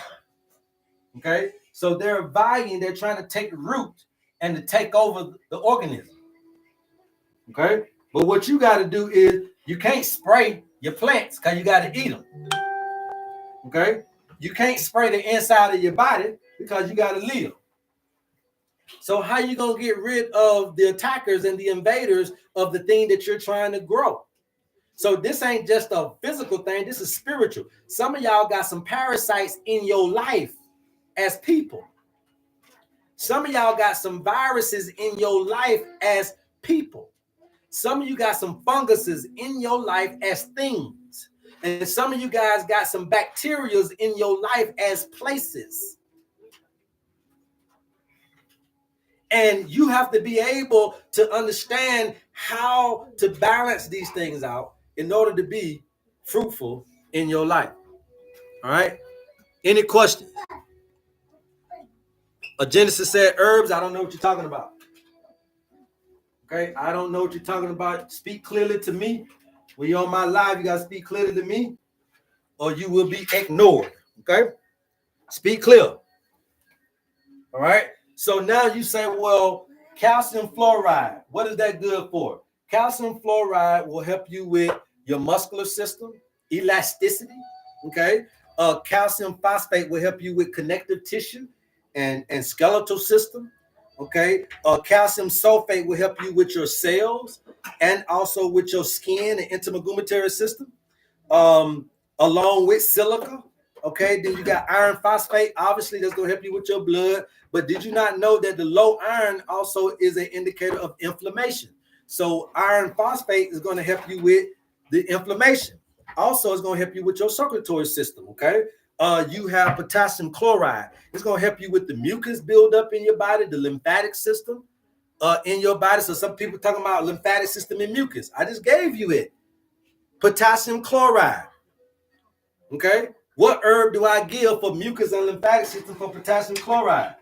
Okay? So they're vying, they're trying to take root and to take over the organism. Okay? But what you got to do is you can't spray your plants because you got to eat them. Okay? You can't spray the inside of your body because you got to live. So how you going to get rid of the attackers and the invaders of the thing that you're trying to grow? So this ain't just a physical thing. This is spiritual. Some of y'all got some parasites in your life as people. Some of y'all got some viruses in your life as people. Some of you got some funguses in your life as things. And some of you guys got some bacteria in your life as places. And you have to be able to understand how to balance these things out in order to be fruitful in your life. All right? Any questions? Genesis said herbs. I don't know what you're talking about. Okay? I don't know what you're talking about. Speak clearly to me. When you're on my live, you got to speak clearly to me, or you will be ignored. Okay? Speak clear. All right? So now you say, well, calcium fluoride, what is that good for? Calcium fluoride will help you with your muscular system, elasticity, okay? Calcium phosphate will help you with connective tissue and skeletal system, okay? Calcium sulfate will help you with your cells and also with your skin and integumentary system, along with silica. Okay, then you got iron phosphate. Obviously, that's going to help you with your blood. But did you not know that the low iron also is an indicator of inflammation? So iron phosphate is going to help you with the inflammation. Also, it's going to help you with your circulatory system, okay? You have potassium chloride. It's going to help you with the mucus buildup in your body, the lymphatic system in your body. So some people talking about lymphatic system and mucus. I just gave you it. Potassium chloride, okay? What herb do I give for mucus and lymphatic system for potassium chloride?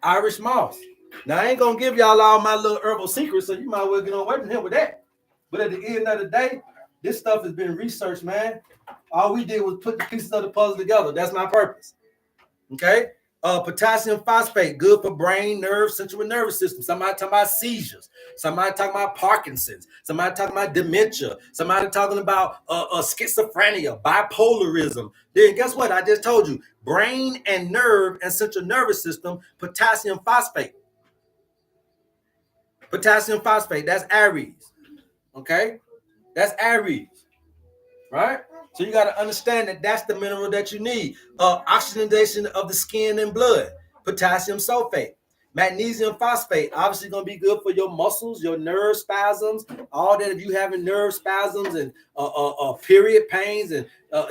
Irish moss. Now, I ain't going to give y'all all my little herbal secrets, so you might well get away from him with that. But at the end of the day, this stuff has been researched, man. All we did was put the pieces of the puzzle together. That's my purpose. Okay? Potassium phosphate, good for brain, nerve, central nervous system. Somebody talking about seizures. Somebody talking about Parkinson's. Somebody talking about dementia. Somebody talking about schizophrenia, bipolarism. Then guess what? I just told you. Brain and nerve and central nervous system, potassium phosphate. Potassium phosphate, that's Aries. Okay? That's Aries. Right? So you got to understand that that's the mineral that you need. Oxygenation of the skin and blood. Potassium sulfate. Magnesium phosphate. Obviously going to be good for your muscles, your nerve spasms. All that if you having nerve spasms and period pains and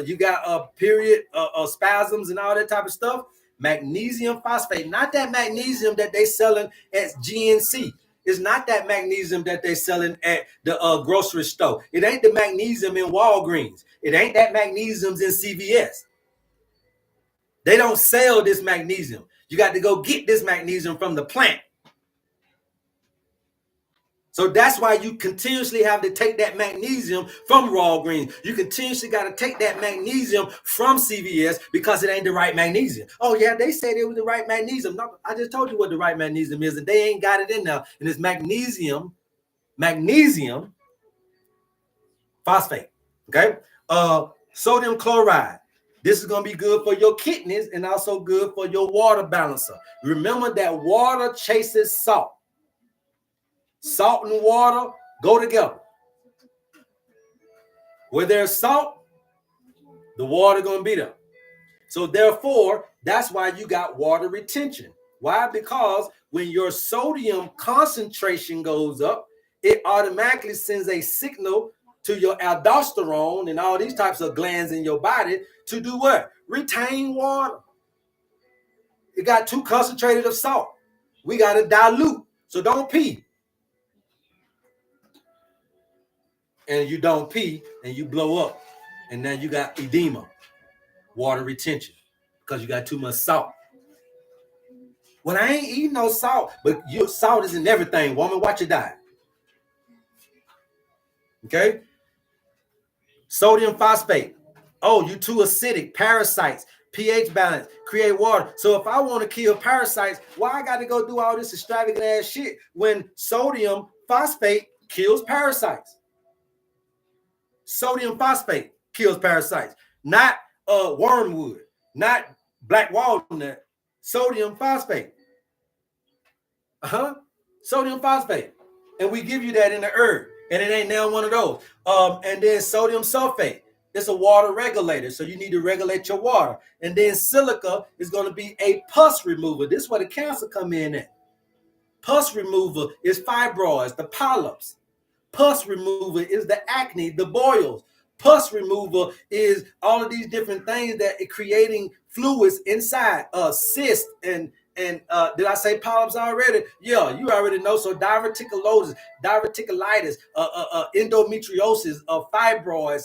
you got period spasms and all that type of stuff. Magnesium phosphate. Not that magnesium that they selling at GNC. It's not that magnesium that they're selling at the grocery store. It ain't the magnesium in Walgreens. It ain't that magnesium's in CVS. They don't sell this magnesium. You got to go get this magnesium from the plant. So that's why you continuously have to take that magnesium from Walgreens. You continuously got to take that magnesium from CVS because it ain't the right magnesium. Oh, yeah, they said it was the right magnesium. No, I just told you what the right magnesium is, and they ain't got it in there. And it's magnesium phosphate, okay? Sodium chloride. This is going to be good for your kidneys and also good for your water balancer. Remember that water chases salt. Salt and water go together. Where there's salt, the water going to be there. So therefore, that's why you got water retention. Why? Because when your sodium concentration goes up, it automatically sends a signal to your aldosterone and all these types of glands in your body to do what? Retain water. It got too concentrated of salt. We got to dilute. So don't pee. And you don't pee and you blow up. And now you got edema, water retention, because you got too much salt. Well, I ain't eating no salt, but your salt is in everything, woman. Watch it die. Okay? Sodium phosphate. Oh, you too acidic. Parasites. pH balance. Create water. So if I want to kill parasites, why I got to go do all this extravagant ass shit when sodium phosphate kills parasites? Sodium phosphate kills parasites. Not wormwood. Not black walnut. Sodium phosphate. Sodium phosphate. And we give you that in the herb. And it ain't now one of those. And then sodium sulfate. It's a water regulator. So you need to regulate your water. And then silica is going to be a pus remover. This is where the cancer come in at. Pus remover is fibroids, the polyps. Pus remover is the acne, the boils. Pus remover is all of these different things that are creating fluids inside. Cysts and did I say polyps already? Yeah, you already know. So diverticulosis, endometriosis, fibroids,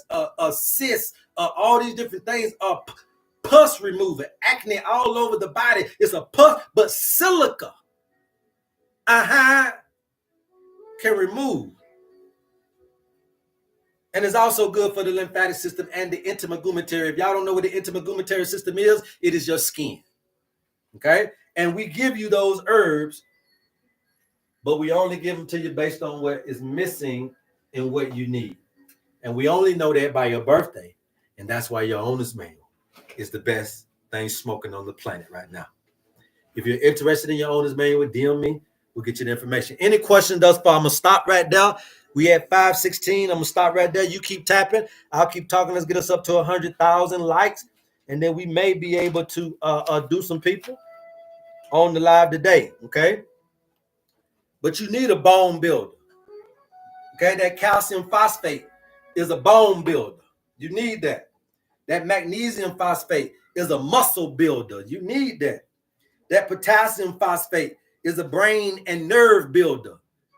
cysts, all these different things are pus remover. Acne all over the body. It's a pus, but silica can remove. And it's also good for the lymphatic system and the integumentary. If y'all don't know what the integumentary system is, it is your skin. Okay? And we give you those herbs, but we only give them to you based on what is missing and what you need. And we only know that by your birthday. And that's why your owner's manual is the best thing smoking on the planet right now. If you're interested in your owner's manual, DM me. We'll get you the information. Any questions thus far? I'm going to stop right there. We at 516. I'm going to stop right there. You keep tapping. I'll keep talking. Let's get us up to 100,000 likes. And then we may be able to do some people on the live today. Okay. But you need a bone builder. Okay. That calcium phosphate is a bone builder. You need that. That magnesium phosphate is a muscle builder. You need that. That potassium phosphate is a brain and nerve builder.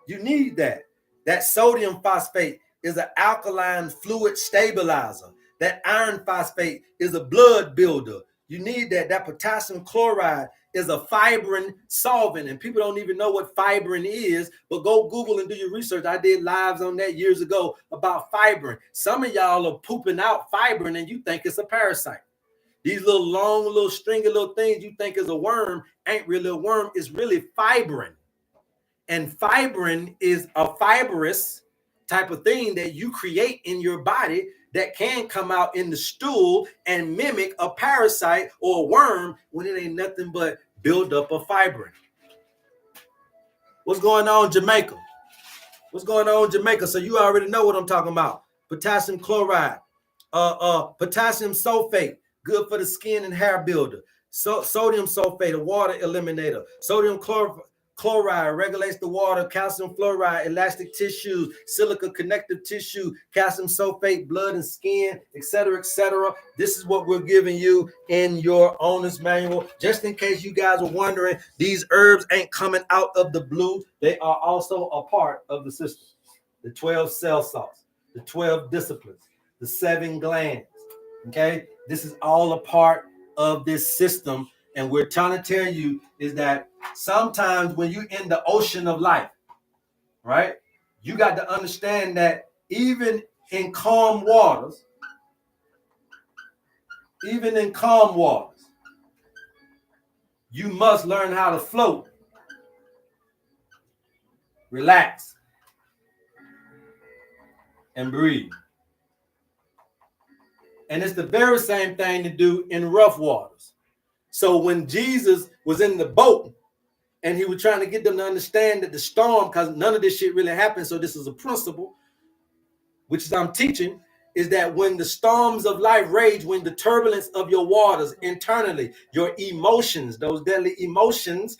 You need that. That sodium phosphate is an alkaline fluid stabilizer. That iron phosphate is a blood builder. You need that. That potassium chloride is a fibrin solvent, and people don't even know what fibrin is, but go Google and do your research. I did lives on that years ago about fibrin. Some of y'all are pooping out fibrin and you think it's a parasite. These little long, little stringy little things you think is a worm ain't really a worm. It's really fibrin. And fibrin is a fibrous type of thing that you create in your body that can come out in the stool and mimic a parasite or a worm when it ain't nothing but build up of fibrin. What's going on, Jamaica? What's going on, Jamaica? So you already know what I'm talking about. Potassium chloride, potassium sulfate, good for the skin and hair builder. Sodium sulfate, a water eliminator. Sodium chloride regulates the water. Calcium fluoride, elastic tissues. Silica, connective tissue. Calcium sulfate, blood and skin, etc., etc. This is what we're giving you in your owner's manual. Just in case you guys are wondering, these herbs ain't coming out of the blue. They are also a part of the system. The 12 cell salts, the 12 disciplines, the 7 glands. Okay, this is all a part of this system, and we're trying to tell you is that sometimes when you're in the ocean of life, right, you got to understand that even in calm waters, you must learn how to float, relax, and breathe. And it's the very same thing to do in rough waters. So when Jesus was in the boat and he was trying to get them to understand that the storm, because none of this shit really happened, so this is a principle, which is I'm teaching, is that when the storms of life rage, when the turbulence of your waters internally, your emotions, those deadly emotions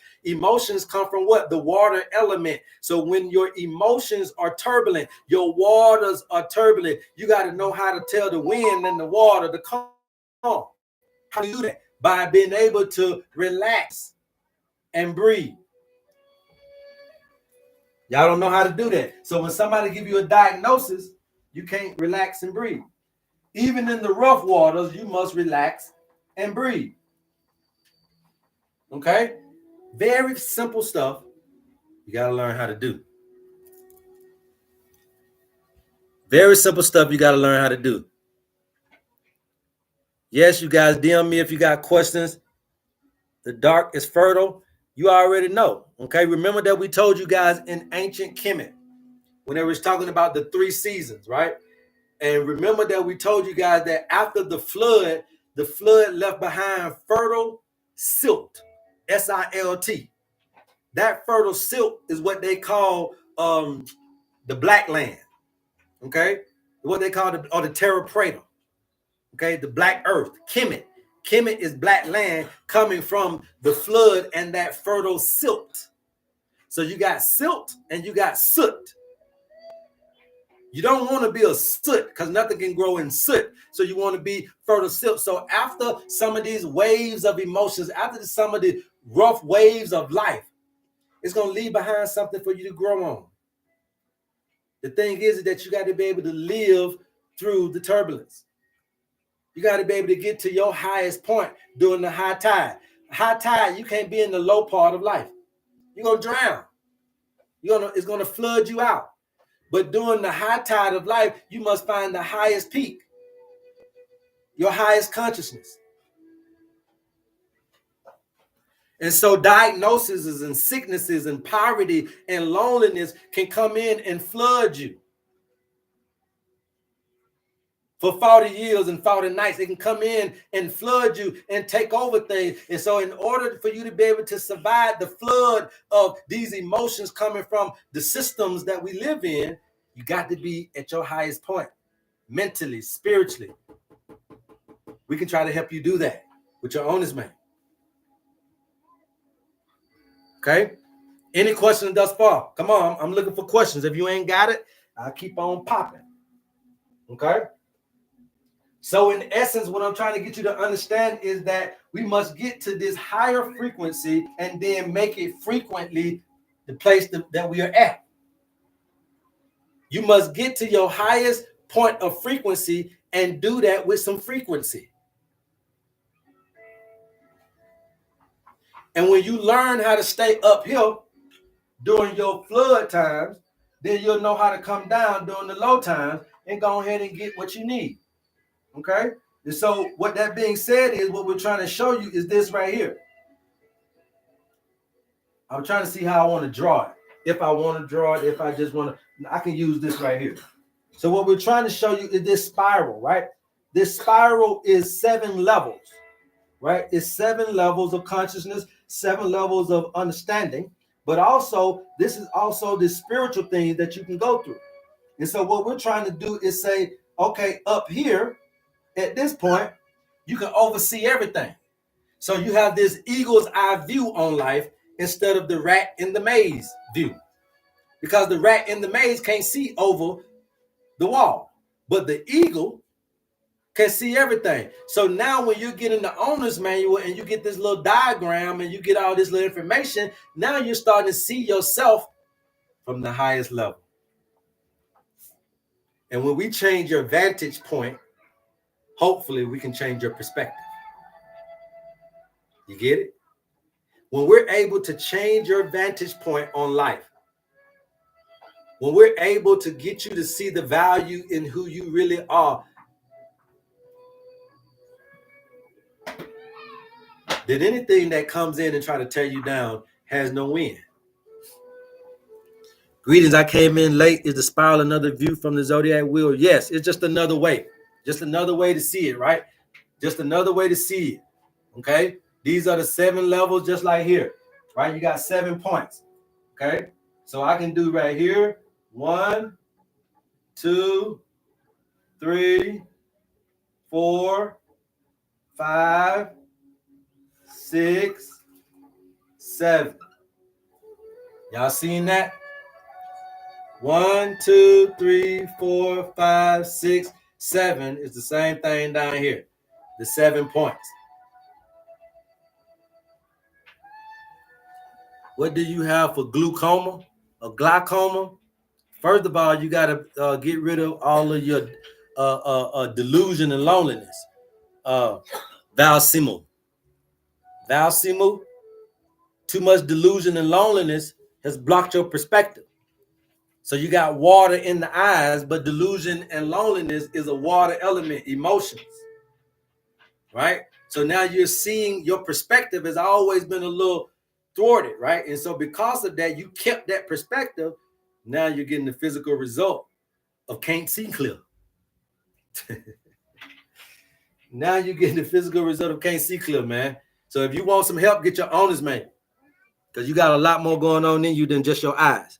come from what? The water element. So when your emotions are turbulent, your waters are turbulent, you got to know how to tell the wind and the water to calm. How do you do that? By being able to relax and breathe. Y'all don't know how to do that. So when somebody give you a diagnosis, you can't relax and breathe. Even in the rough waters, you must relax and breathe. Okay? Very simple stuff you got to learn how to do. Very simple stuff you got to learn how to do. Yes, you guys DM me if you got questions. The dark is fertile. You already know. Okay? Remember that we told you guys in ancient Kemet when they was talking about the 3 seasons, right? And remember that we told you guys that after the flood left behind fertile silt, silt. That fertile silt is what they call the black land, okay? What they call the terra preta, okay? The black earth, Kemet. Kemet is black land coming from the flood and that fertile silt. So you got silt and you got soot. You don't want to be a soot because nothing can grow in soot. So you want to be fertile silt. So after some of these waves of emotions, after some of the rough waves of life, it's going to leave behind something for you to grow on. The thing is that you got to be able to live through the turbulence. You got to be able to get to your highest point during the high tide. High tide, you can't be in the low part of life. You're going to drown. It's going to flood you out. But during the high tide of life, you must find the highest peak, your highest consciousness. And so diagnoses and sicknesses and poverty and loneliness can come in and flood you. For 40 years and 40 nights, it can come in and flood you and take over things. And so in order for you to be able to survive the flood of these emotions coming from the systems that we live in, you got to be at your highest point, mentally, spiritually. We can try to help you do that with your owner's man. Okay? Any questions thus far? Come on, I'm looking for questions. If you ain't got it, I'll keep on popping. Okay? So in essence, what I'm trying to get you to understand is that we must get to this higher frequency and then make it frequently the place that we are at. You must get to your highest point of frequency and do that with some frequency. And when you learn how to stay uphill during your flood times, then you'll know how to come down during the low times and go ahead and get what you need. Okay? And so what that being said is what we're trying to show you is this right here. I'm trying to see how I want to draw it. If I want to draw it, if I just want to, I can use this right here. So what we're trying to show you is this spiral, right? This spiral is 7 levels, right? It's 7 levels of consciousness, 7 levels of understanding, but also this is also the spiritual thing that you can go through. And so what we're trying to do is say, okay, up here at this point, you can oversee everything. So you have this eagle's eye view on life instead of the rat in the maze view. Because the rat in the maze can't see over the wall, but the eagle can see everything. So now when you get in the owner's manual and you get this little diagram and you get all this little information, now you're starting to see yourself from the highest level. And when we change your vantage point, hopefully we can change your perspective. You get it? When we're able to change your vantage point on life, when we're able to get you to see the value in who you really are, then anything that comes in and try to tear you down has no win. Greetings, I came in late. Is the spiral another view from the zodiac wheel? Yes, it's just another way. Just another way to see it, right? Just another way to see it, okay? These are the 7 levels just like here, right? You got 7 points, okay? So I can do right here, 1, 2, 3, 4, 5, 6, 7. Y'all seen that? 1, 2, 3, 4, 5, 6, 7 is the same thing down here. The 7 points. What do you have for glaucoma or glaucoma? First of all, you got to get rid of all of your delusion and loneliness. Valsimu. Too much delusion and loneliness has blocked your perspective. So you got water in the eyes, but delusion and loneliness is a water element, emotions, right? So now you're seeing your perspective has always been a little thwarted, right? And so because of that, you kept that perspective. Now you're getting the physical result of can't see clear. Now you're getting the physical result of can't see clear, man. So if you want some help, get your owner's manual, because you got a lot more going on in you than just your eyes.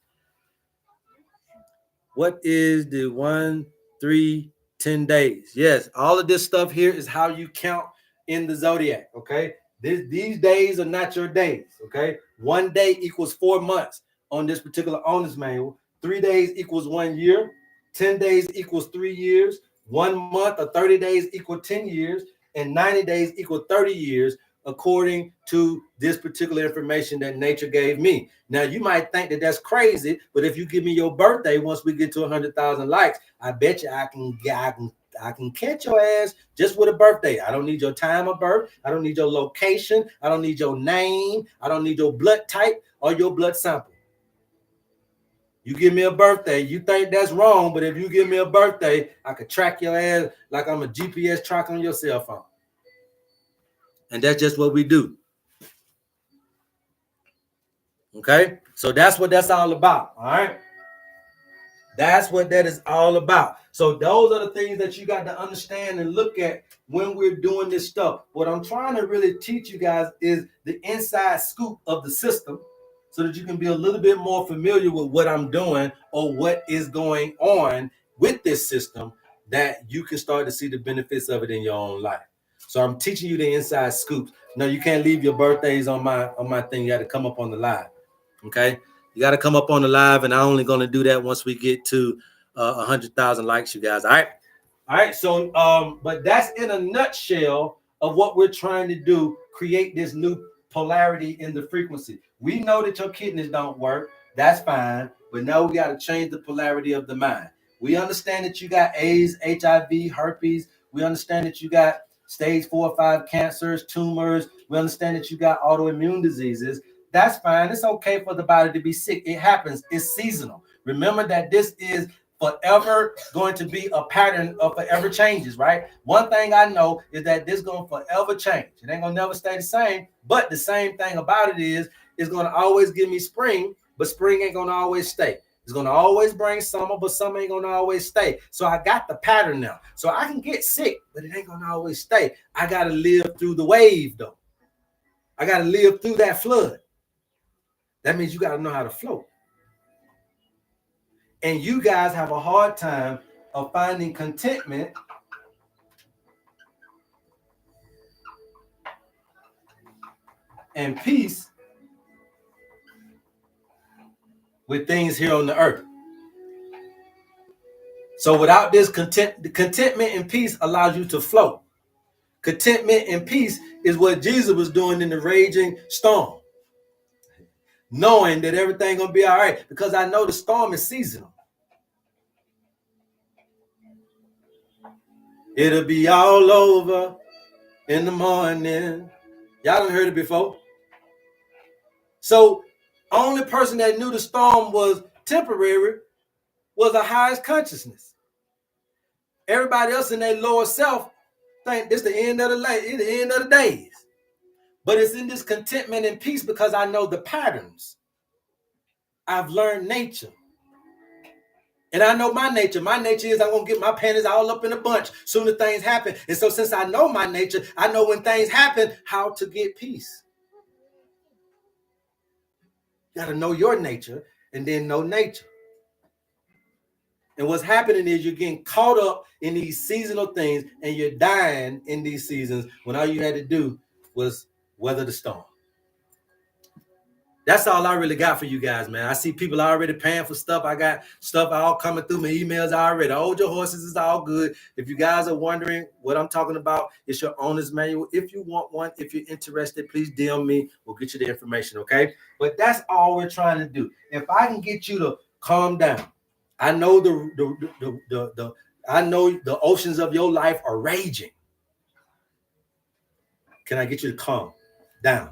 What is the 1, 3, 10 days? Yes, all of this stuff here is how you count in the zodiac, okay? These days are not your days, okay? 1 day equals 4 months on this particular owner's manual. 3 days equals 1 year. 10 days equals 3 years. 1 month or 30 days equal 10 years. And 90 days equal 30 years, according to this particular information that nature gave me. Now, you might think that that's crazy, but if you give me your birthday, once we get to 100,000 likes, I bet you I can catch your ass just with a birthday. I don't need your time of birth. I don't need your location. I don't need your name. I don't need your blood type or your blood sample. You give me a birthday, you think that's wrong, but if you give me a birthday, I could track your ass like I'm a GPS track on your cell phone. And that's just what we do. Okay? So that's what that's all about. All right? That's what that is all about. So those are the things that you got to understand and look at when we're doing this stuff. What I'm trying to really teach you guys is the inside scoop of the system, so that you can be a little bit more familiar with what I'm doing or what is going on with this system, that you can start to see the benefits of it in your own life. So I'm teaching you the inside scoops. No, you can't leave your birthdays on my thing. You got to come up on the live. Okay? You got to come up on the live, and I'm only going to do that once we get to 100,000 likes, you guys. All right? All right. So, but that's in a nutshell of what we're trying to do, create this new polarity in the frequency. We know that your kidneys don't work. That's fine. But now we got to change the polarity of the mind. We understand that you got AIDS, HIV, herpes. We understand that you got stage 4 or 5 cancers, tumors, We understand that you got autoimmune diseases. That's fine. It's okay for the body to be sick. It happens. It's seasonal. Remember that this is forever going to be a pattern of forever changes, right? One thing I know is that this is going to forever change. It ain't going to never stay the same. But the same thing about it is it's going to always give me spring, but spring ain't going to always stay. It's going to always bring summer, but summer ain't going to always stay. So I got the pattern now. So I can get sick, but it ain't going to always stay. I got to live through the wave, though. I got to live through that flood. That means you got to know how to float. And you guys have a hard time of finding contentment and peace with things here on the earth. So without this contentment and peace allows you to float. Contentment and peace is what Jesus was doing in the raging storm. Knowing that everything gonna be all right, because I know the storm is seasonal. It'll be all over in the morning. Y'all done heard it before. So only person that knew the storm was temporary was the highest consciousness. Everybody else in their lower self think this the end of the days. But it's in this contentment and peace because I know the patterns. I've learned nature. And I know my nature. My nature is I'm going to get my panties all up in a bunch soon as things happen. And so since I know my nature, I know when things happen, how to get peace. You got to know your nature and then know nature. And what's happening is you're getting caught up in these seasonal things and you're dying in these seasons when all you had to do was weather the storm. That's all I really got for you guys, man. I see people already paying for stuff. I got stuff all coming through my emails already. Hold your horses, is all good. If you guys are wondering what I'm talking about, it's your owner's manual. If you want one, if you're interested, please DM me. We'll get you the information, okay? But that's all we're trying to do. If I can get you to calm down, I know I know the oceans of your life are raging. Can I get you to calm down?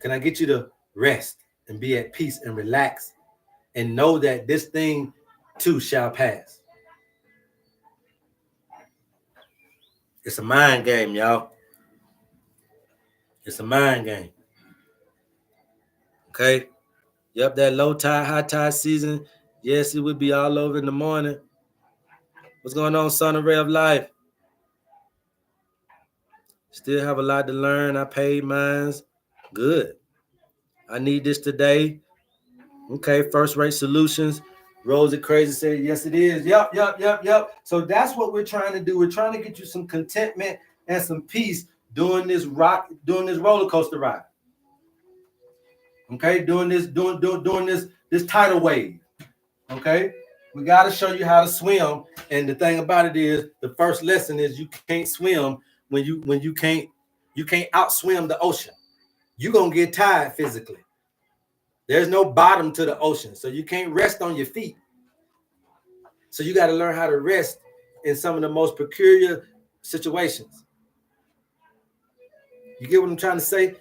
Can I get you to rest and be at peace and relax and know that this thing too shall pass? It's a mind game, y'all. It's a mind game. Okay? Yep, that low tide, high tide season. Yes, it would be all over in the morning. What's going on, son of Ray of Life? Still have a lot to learn. I paid mines. Good. I need this today. Okay, First Rate Solutions. Rosie Crazy said, yes, it is. Yep. So that's what we're trying to do. We're trying to get you some contentment and some peace during this roller coaster ride. Okay, doing this tidal wave. Okay, we got to show you how to swim. And the thing about it is, the first lesson is you can't swim when you can't outswim the ocean. You're gonna get tired physically. There's no bottom to the ocean, so you can't rest on your feet. So you got to learn how to rest in some of the most peculiar situations. You get what I'm trying to say?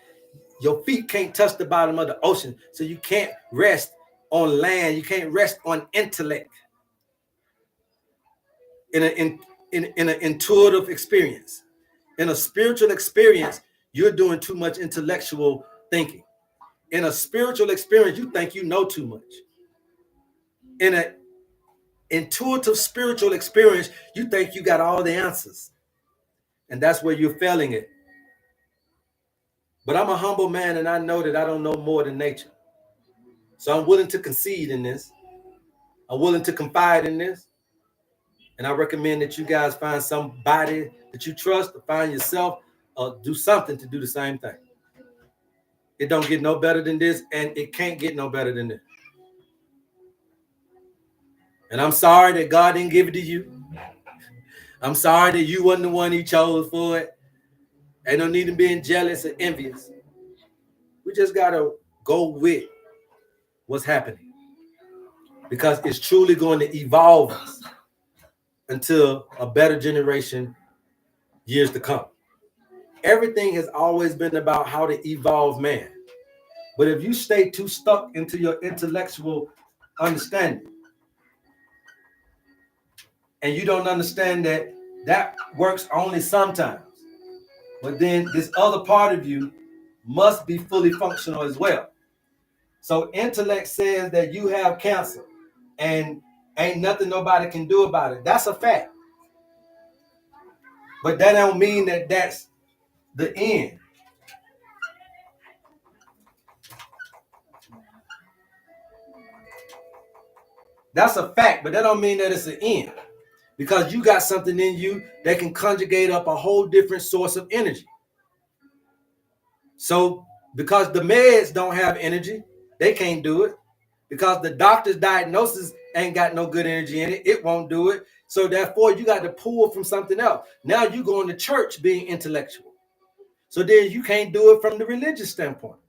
Your feet can't touch the bottom of the ocean, so you can't rest on land. You can't rest on intellect. In an intuitive experience, in a spiritual experience, you're doing too much intellectual thinking. In a spiritual experience, you think you know too much. In an intuitive spiritual experience, you think you got all the answers. And that's where you're failing it. But I'm a humble man, and I know that I don't know more than nature. So I'm willing to concede in this. I'm willing to confide in this. And I recommend that you guys find somebody that you trust, or find yourself, or do something to do the same thing. It don't get no better than this, and it can't get no better than this. And I'm sorry that God didn't give it to you. I'm sorry that you wasn't the one He chose for it. Ain't no need in being jealous or envious. We just got to go with what's happening, because it's truly going to evolve us until a better generation years to come. everything has always been about how to evolve man. But if you stay too stuck into your intellectual understanding, and you don't understand that that works only sometimes, but then this other part of you must be fully functional as well. So intellect says that you have cancer and ain't nothing nobody can do about it. That's a fact. But that don't mean that that's the end. That's a fact, but that don't mean that it's the end. Because you got something in you that can conjugate up a whole different source of energy. So because the meds don't have energy, they can't do it. Because the doctor's diagnosis ain't got no good energy in it, it won't do it. So therefore, you got to pull from something else. Now you going to church being intellectual. So then you can't do it from the religious standpoint.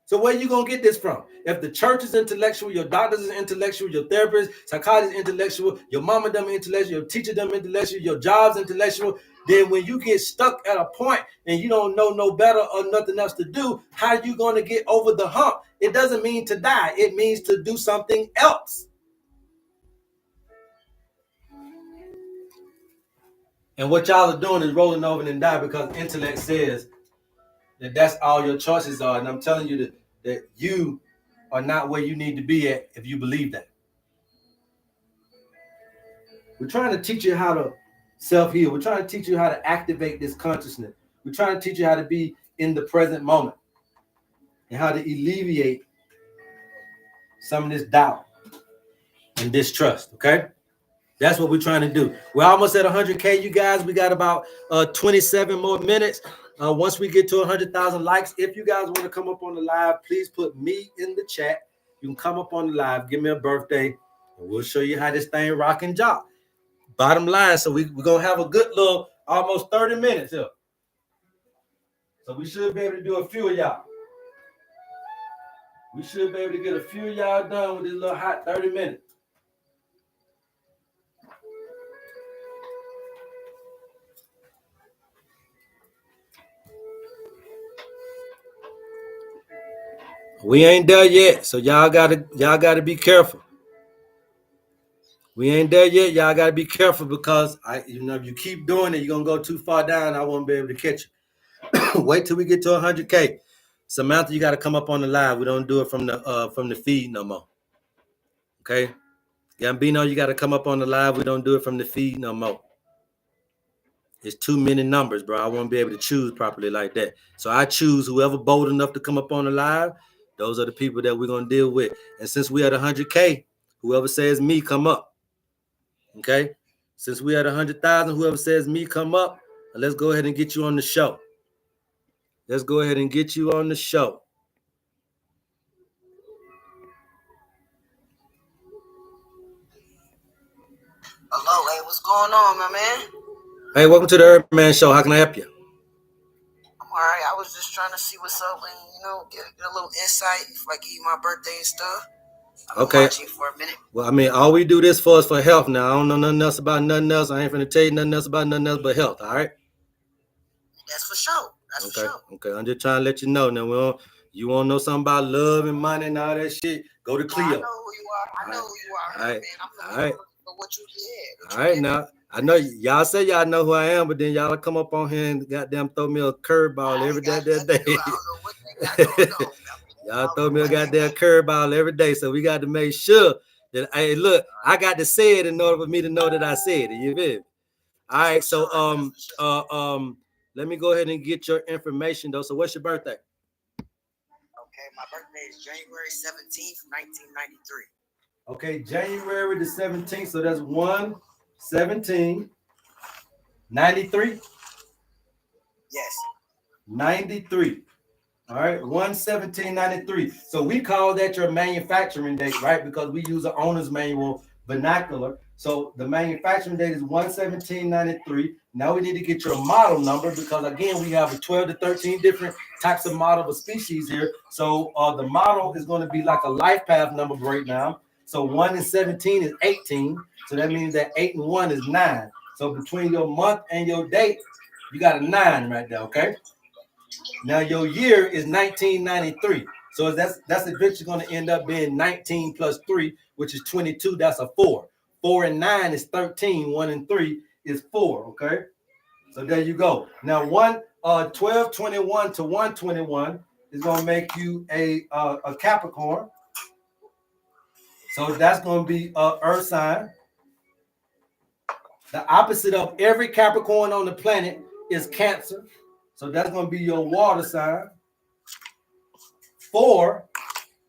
So where you going to get this from? If the church is intellectual, your doctors is intellectual, your therapist, psychologist is intellectual, your mama them intellectual, your teacher them intellectual, your job's intellectual, then when you get stuck at a point and you don't know no better or nothing else to do, how are you going to get over the hump? It doesn't mean to die. It means to do something else. And what y'all are doing is rolling over and die because intellect says that that's all your choices are. And I'm telling you that you are not where you need to be at if you believe that. We're trying to teach you how to self-heal. We're trying to teach you how to activate this consciousness. We're trying to teach you how to be in the present moment and how to alleviate some of this doubt and distrust, okay? That's what we're trying to do. We're almost at 100K, you guys. We got about 27 more minutes. Once we get to 100,000 likes, if you guys want to come up on the live, please put me in the chat. You can come up on the live, give me a birthday, and we'll show you how this thing rock and jock. Bottom line, so we're going to have a good little almost 30 minutes here. So we should be able to do a few of y'all. We should be able to get a few of y'all done with this little hot 30 minutes. We ain't there yet, so y'all gotta be careful. We ain't there yet. Y'all gotta be careful because if you keep doing it, you're gonna go too far down. I won't be able to catch you. Wait till we get to 100K. Samantha, you gotta come up on the live. We don't do it from the feed no more. Okay, Gambino, you gotta come up on the live. We don't do it from the feed no more. It's too many numbers, bro. I won't be able to choose properly like that. So I choose whoever bold enough to come up on the live. Those are the people that we're going to deal with. And since we at 100K, whoever says me, come up. Okay? Since we at 100,000, whoever says me, come up. And let's go ahead and get you on the show. Let's go ahead and get you on the show.
Hello, hey, what's going on, my man?
Hey, welcome to the HerbMan Show. How can I help you?
I'm all right. I was just trying to see what's up and, get a little insight before I give you my birthday and stuff. I've been watching for a minute.
Well, I mean, all we do this for is for health now. I don't know nothing else about nothing else. I ain't finna tell you nothing else about nothing else but health, all right?
That's for sure. That's for sure.
Okay, I'm just trying to let you know. Now, you want to know something about love and money and all that shit, go to Cleo.
I know who you are. I know who you are, man. I'm familiar with what you did.
All right, now. I know y'all say y'all know who I am, but then y'all come up on here and goddamn throw me a curveball every day. Y'all throw me a goddamn curveball every day, so we got to make sure that I got to say it in order for me to know that I said it. You feel me? All right, so let me go ahead and get your information though. So what's your birthday?
Okay, my birthday is January 17th, 1993.
Okay, January the 17th. So that's 1/17/93.
Yes.
93. All right, 1/17/93. So we call that your manufacturing date, right? Because we use an owner's manual vernacular. So the manufacturing date is 1/17/93. Now we need to get your model number because again, we have 12 to 13 different types of model of species here. So the model is going to be like a life path number breakdown. So 1 and 17 is 18. So that means that 8 and 1 is 9. So between your month and your date, You got a 9 right there, okay? Now your year is 1993. So that's eventually going to end up being 19 plus 3, which is 22. That's a 4. 4 and 9 is 13. 1 and 3 is 4, okay? So there you go. Now 1221 to 121 is going to make you a Capricorn. So that's going to be a earth sign. The opposite of every Capricorn on the planet is Cancer. So that's going to be your water sign. 4,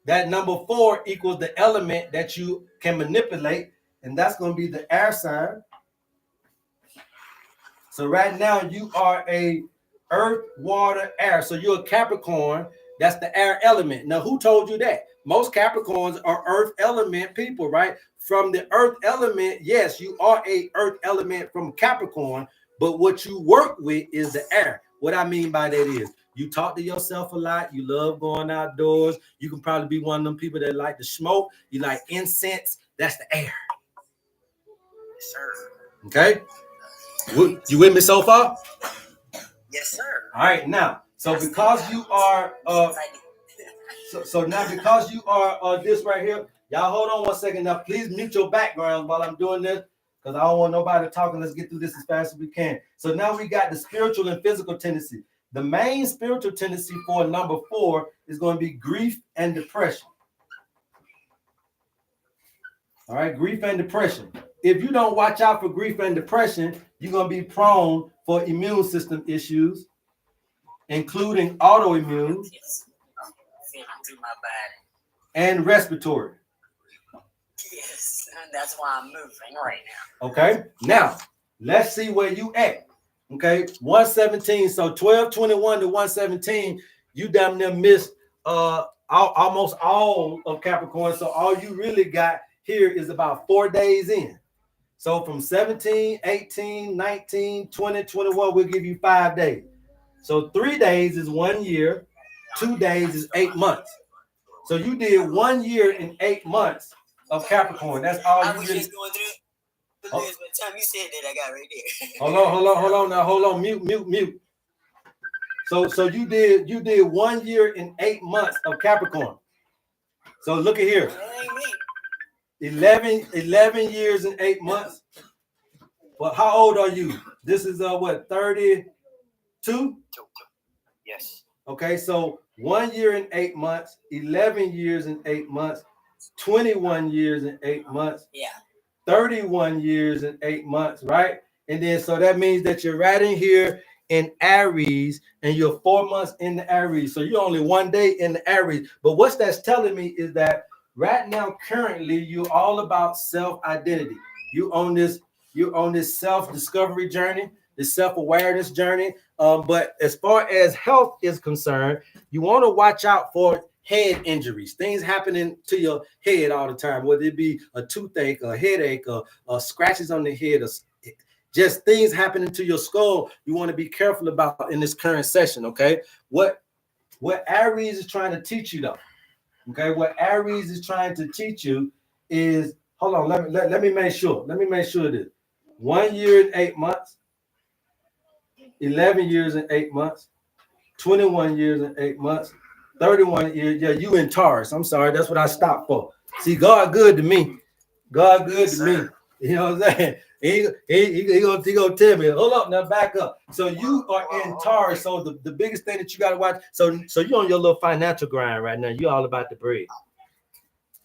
that number 4 equals the element that you can manipulate, and that's going to be the air sign. So right now you are a earth, water, air. So you're a Capricorn. That's the air element. Now, who told you that? Most Capricorns are earth element people, right? From the earth element, yes, you are a earth element from Capricorn, but what you work with is the air. What I mean by that is you talk to yourself a lot. You love going outdoors. You can probably be one of them people that like to smoke. You like incense. That's the air.
Yes, sir.
Okay? You with me so far?
Yes, sir.
All right, now, so because you are so now because you are this right here, y'all hold on one second. Now, please mute your background while I'm doing this, because I don't want nobody talking. Let's get through this as fast as we can. So now we got the spiritual and physical tendency. The main spiritual tendency for number 4 is going to be grief and depression. All right, grief and depression. If you don't watch out for grief and depression, you're going to be prone for immune system issues, including autoimmune and respiratory.
Yes, and that's why I'm moving right now.
Okay, now let's see where you at. Okay, 117. So 1221 to 117, you damn near missed almost all of Capricorn. So all you really got here is about 4 days in. So from 17, 18, 19, 20, 21, we'll give you 5 days. So 3 days is 1 year, 2 days is 8 months. So you did 1 year and 8 months of Capricorn. That's all you really.
By the time you said that, I got right there.
Hold on. Mute. So you did 1 year and 8 months of Capricorn. So look at here. 11 years and 8 months. Well, how old are you? This is what, 32?
Yes.
Okay, so 1 year and 8 months, 11 years and 8 months, 21 years and 8 months.
Yeah.
31 years and 8 months, right? And then so that means that you're right in here in Aries, and you're 4 months in the Aries. So you're only 1 day in the Aries. But what that's telling me is that right now, currently, you're all about self-identity. You're on this self-discovery journey, this self-awareness journey. But as far as health is concerned, you want to watch out for head injuries, things happening to your head all the time, whether it be a toothache, a headache, or scratches on the head, or just things happening to your skull. You want to be careful about in this current session. Okay, what Aries is trying to teach you though. Okay, what Aries is trying to teach you is, hold on, let me make sure. Let me make sure this. 1 year and 8 months, 11 years and 8 months, 21 years and 8 months, 31 years. Yeah, you in Taurus. I'm sorry, that's what I stopped for. See, God good to me. God good to me. You know what I'm saying? He gonna tell me, hold up, now back up. So you are in Taurus. So the biggest thing that you gotta watch. So you're on your little financial grind right now. You're all about the bread.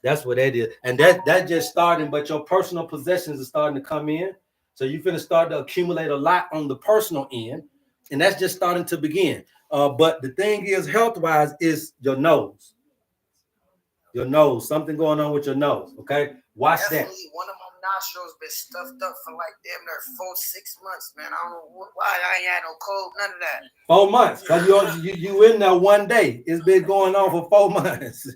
That's what that is. And that just starting, but your personal possessions are starting to come in. So you're finna start to accumulate a lot on the personal end. And that's just starting to begin. But the thing is, health-wise, is your nose. Your nose. Something going on with your nose. Okay? Watch that.
One of my nostrils been stuffed up for like damn near 4-6 months, man. I don't know why. I ain't had no cold, none of that.
4 months. Because you in there 1 day. It's been going on for 4 months.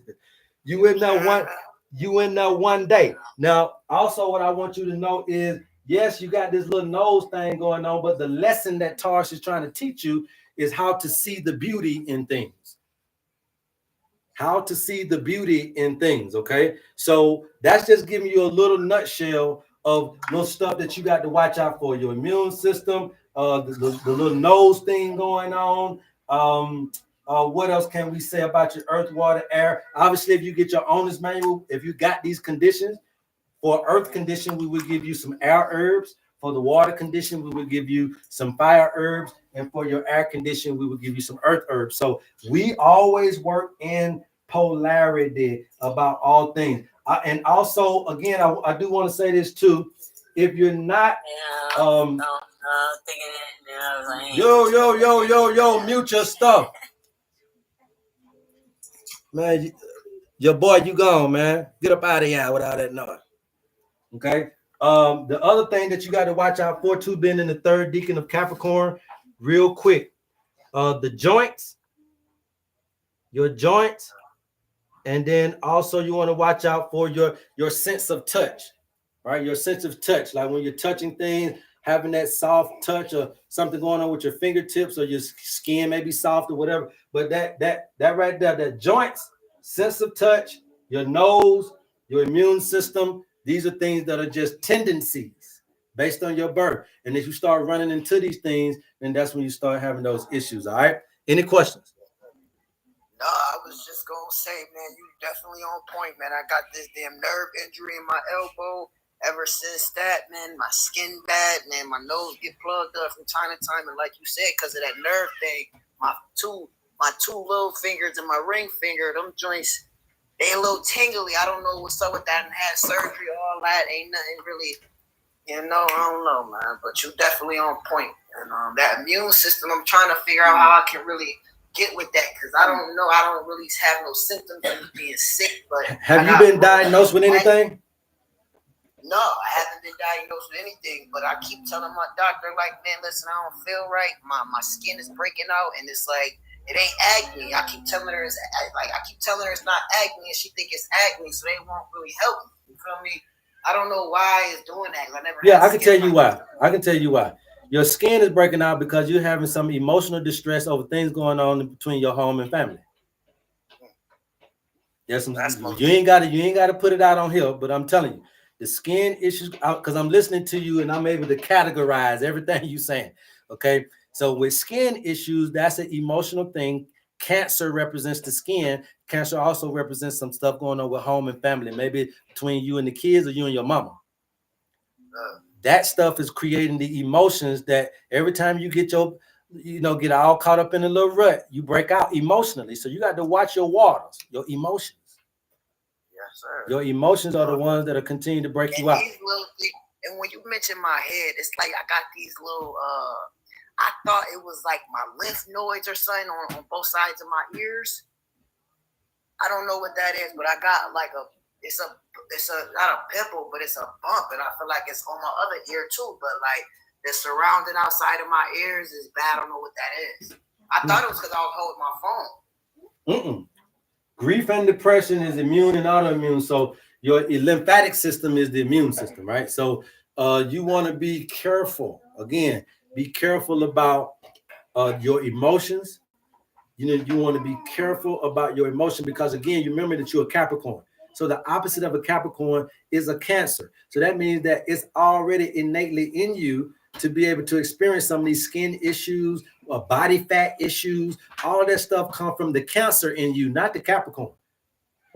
You in there 1 day. Now, also what I want you to know is, yes, you got this little nose thing going on, but the lesson that Taurus is trying to teach you is how to see the beauty in things. How to see the beauty in things, okay? So that's just giving you a little nutshell of little stuff that you got to watch out for. Your immune system, the little nose thing going on. What else can we say about your earth, water, air? Obviously, if you get your owner's manual, if you got these conditions, for earth condition, we will give you some air herbs. For the water condition, we will give you some fire herbs. And for your air condition, we will give you some earth herbs. So we always work in polarity about all things. And also, again, I do want to say this too. If you're not, yo, mute your stuff, man. Your boy, you gone, man. Get up out of here with all that noise. Okay. The other thing that you got to watch out for too, being in the third deacon of Capricorn, real quick. The joints, your joints, and then also you want to watch out for your sense of touch, right? Your sense of touch, like when you're touching things, having that soft touch or something going on with your fingertips or your skin may be soft or whatever. But that right there, that joints, sense of touch, your nose, your immune system, these are things that are just tendencies based on your birth. And if you start running into these things, then that's when you start having those issues. All right. Any questions?
No, I was just gonna say, man, you definitely on point, man. I got this damn nerve injury in my elbow. Ever since that, man, my skin bad, man. My nose get plugged up from time to time, and like you said, because of that nerve thing, my two little fingers and my ring finger, them joints, they a little tingly. I don't know what's up with that, and had surgery, all that. Ain't nothing really, I don't know, man. But you definitely on point. And that immune system, I'm trying to figure out how I can really get with that, because I don't know. I don't really have no symptoms of being sick. But
have you been diagnosed with anything?
No, I haven't been diagnosed with anything, but I keep telling my doctor, like, man, listen, I don't feel right. My skin is breaking out, and it's like, it ain't acne. I keep telling her it's not acne, and she think it's acne, so they won't really help me. You feel me? I don't know why it's doing that.
I can tell you why. I can tell you why. Your skin is breaking out because you're having some emotional distress over things going on between your home and family. Yes, you ain't got to put it out on here, but I'm telling you, the skin issues, because I'm listening to you and I'm able to categorize everything you're saying. Okay, so with skin issues, that's an emotional thing. Cancer represents the skin. Cancer also represents some stuff going on with home and family, maybe between you and the kids or you and your mama. That stuff is creating the emotions that every time you get get all caught up in a little rut, you break out emotionally. So you got to watch your waters, your emotions.
Yes, sir.
Your emotions are the ones that are continuing to break you out.
And when you mention my head, it's like I got these little, I thought it was like my lymph nodes or something on both sides of my ears. I don't know what that is, but I got like it's not a pimple, but it's a bump, and I feel like it's on my other ear too. But like the surrounding outside of my ears is bad. I don't know what that is. I thought it was because I was holding my phone.
Grief and depression is immune and autoimmune. So your lymphatic system is the immune system, right? So you want to be careful. Again, be careful about your emotions. You want to be careful about your emotion because, again, you remember that you're a Capricorn. So the opposite of a Capricorn is a Cancer. So that means that it's already innately in you to be able to experience some of these skin issues or body fat issues. All that stuff come from the Cancer in you, not the Capricorn.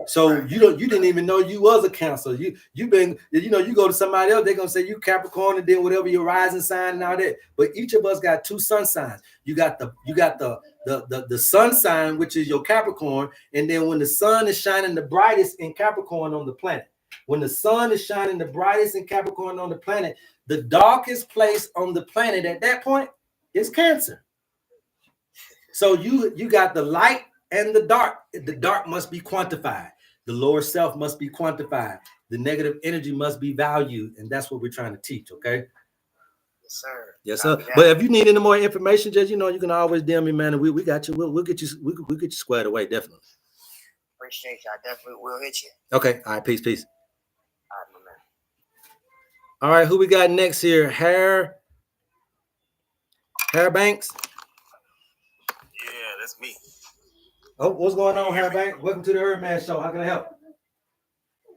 So you didn't even know you was a Cancer. You go to somebody else, they're gonna say you Capricorn and then whatever your rising sign and all that. But each of us got two sun signs. You got the sun sign, which is your Capricorn, and then when the sun is shining the brightest in Capricorn on the planet, when the sun is shining the brightest in Capricorn on the planet, the darkest place on the planet at that point is Cancer. So you got the light and the dark. The dark must be quantified. The lower self must be quantified. The negative energy must be valued, and that's what we're trying to teach. Okay.
Yes, sir.
Yes, sir. But if you need any more information, just you can always DM me, man. And we got you. We'll get you. We'll get you squared away, definitely.
Appreciate you. I definitely will hit you.
Okay. All right. Peace.
All right, my man.
All right. Who we got next here? Hair Banks.
Yeah, that's me.
Oh, what's going on, Hair Banks? Welcome to the HerbMan Show. How can I help?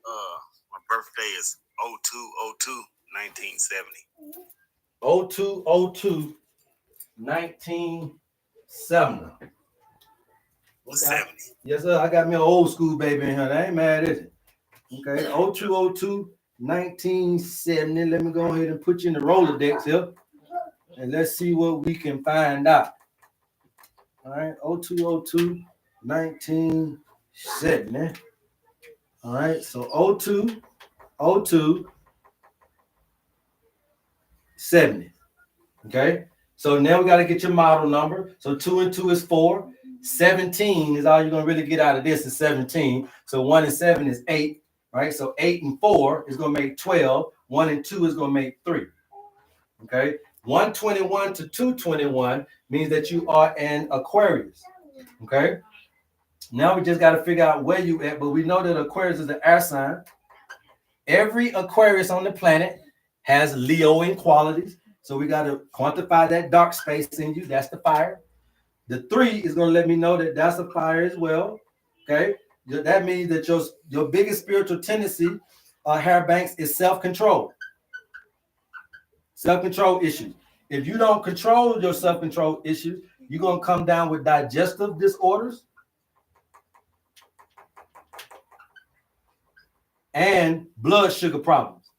My birthday is 02/02/1970.
02/02 1970.
70.
Yes, sir. I got me an old school baby in here. That ain't mad, is it? Okay, 0202 1970. Let me go ahead and put you in the Rolodex here. And let's see what we can find out. All right, 0202 1970. All right, so 0202 70. Okay, so now we got to get your model number. So 2 and 2 is 4. 17 is all you're going to really get out of this is 17. So 1 and 7 is 8, right? So 8 and 4 is going to make 12. 1 and 2 is going to make 3. Okay, 121 to 221 means that you are an Aquarius. Okay, now we just got to figure out where you at, but we know that Aquarius is an air sign. Every Aquarius on the planet has Leoing qualities. So we got to quantify that dark space in you. That's the fire. The 3 is going to let me know that that's a fire as well. Okay, that means that your biggest spiritual tendency, Hair Banks, is self-control. Self-control issues. If you don't control your self-control issues, you're going to come down with digestive disorders and blood sugar problems.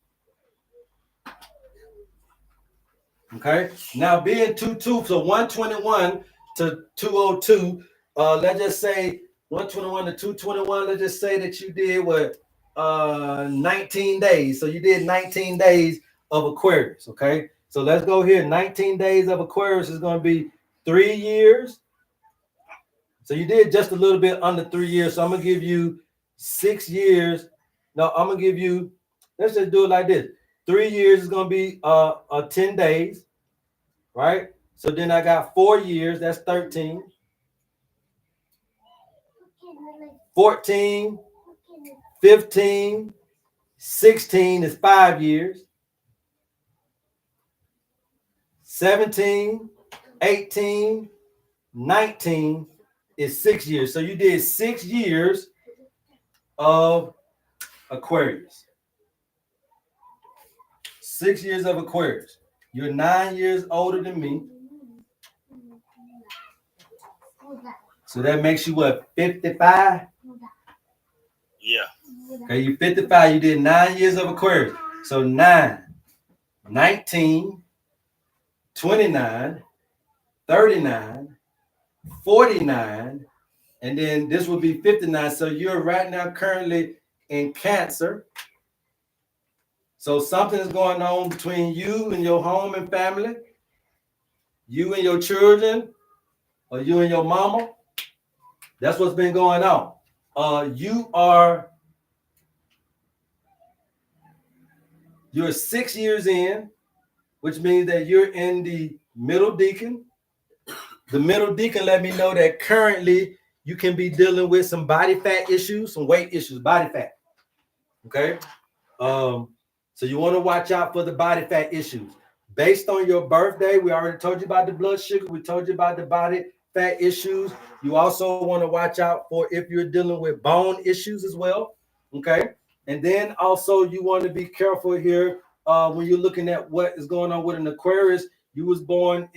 Okay, now being 2-2, so 121 to 202, let's just say 121 to 221, let's just say that you did what, 19 days. So you did 19 days of Aquarius. Okay, so let's go here. 19 days of Aquarius is going to be 3 years. So you did just a little bit under 3 years. So I'm going to give you 6 years. No, I'm going to give you, let's just do it like this. 3 years is going to be 10 days, right? So then I got 4 years, that's 13. 14, 15, 16 is 5 years. 17, 18, 19 is 6 years. So you did 6 years of Aquarius. 6 years of Aquarius. You're 9 years older than me. So that makes you what, 55?
Yeah.
Okay, you're 55. You did 9 years of Aquarius. So 9, 19, 29, 39, 49, and then this will be 59. So you're right now currently in Cancer. So something is going on between you and your home and family, you and your children, or you and your mama. That's what's been going on. You're 6 years in, which means that you're in the middle deacon. The middle deacon let me know that currently you can be dealing with some body fat issues, some weight issues, body fat. Okay. So you want to watch out for the body fat issues. Based on your birthday, we already told you about the blood sugar. We told you about the body fat issues. You also want to watch out for if you're dealing with bone issues as well. Okay. And then also you want to be careful here when you're looking at what is going on with an Aquarius. You was born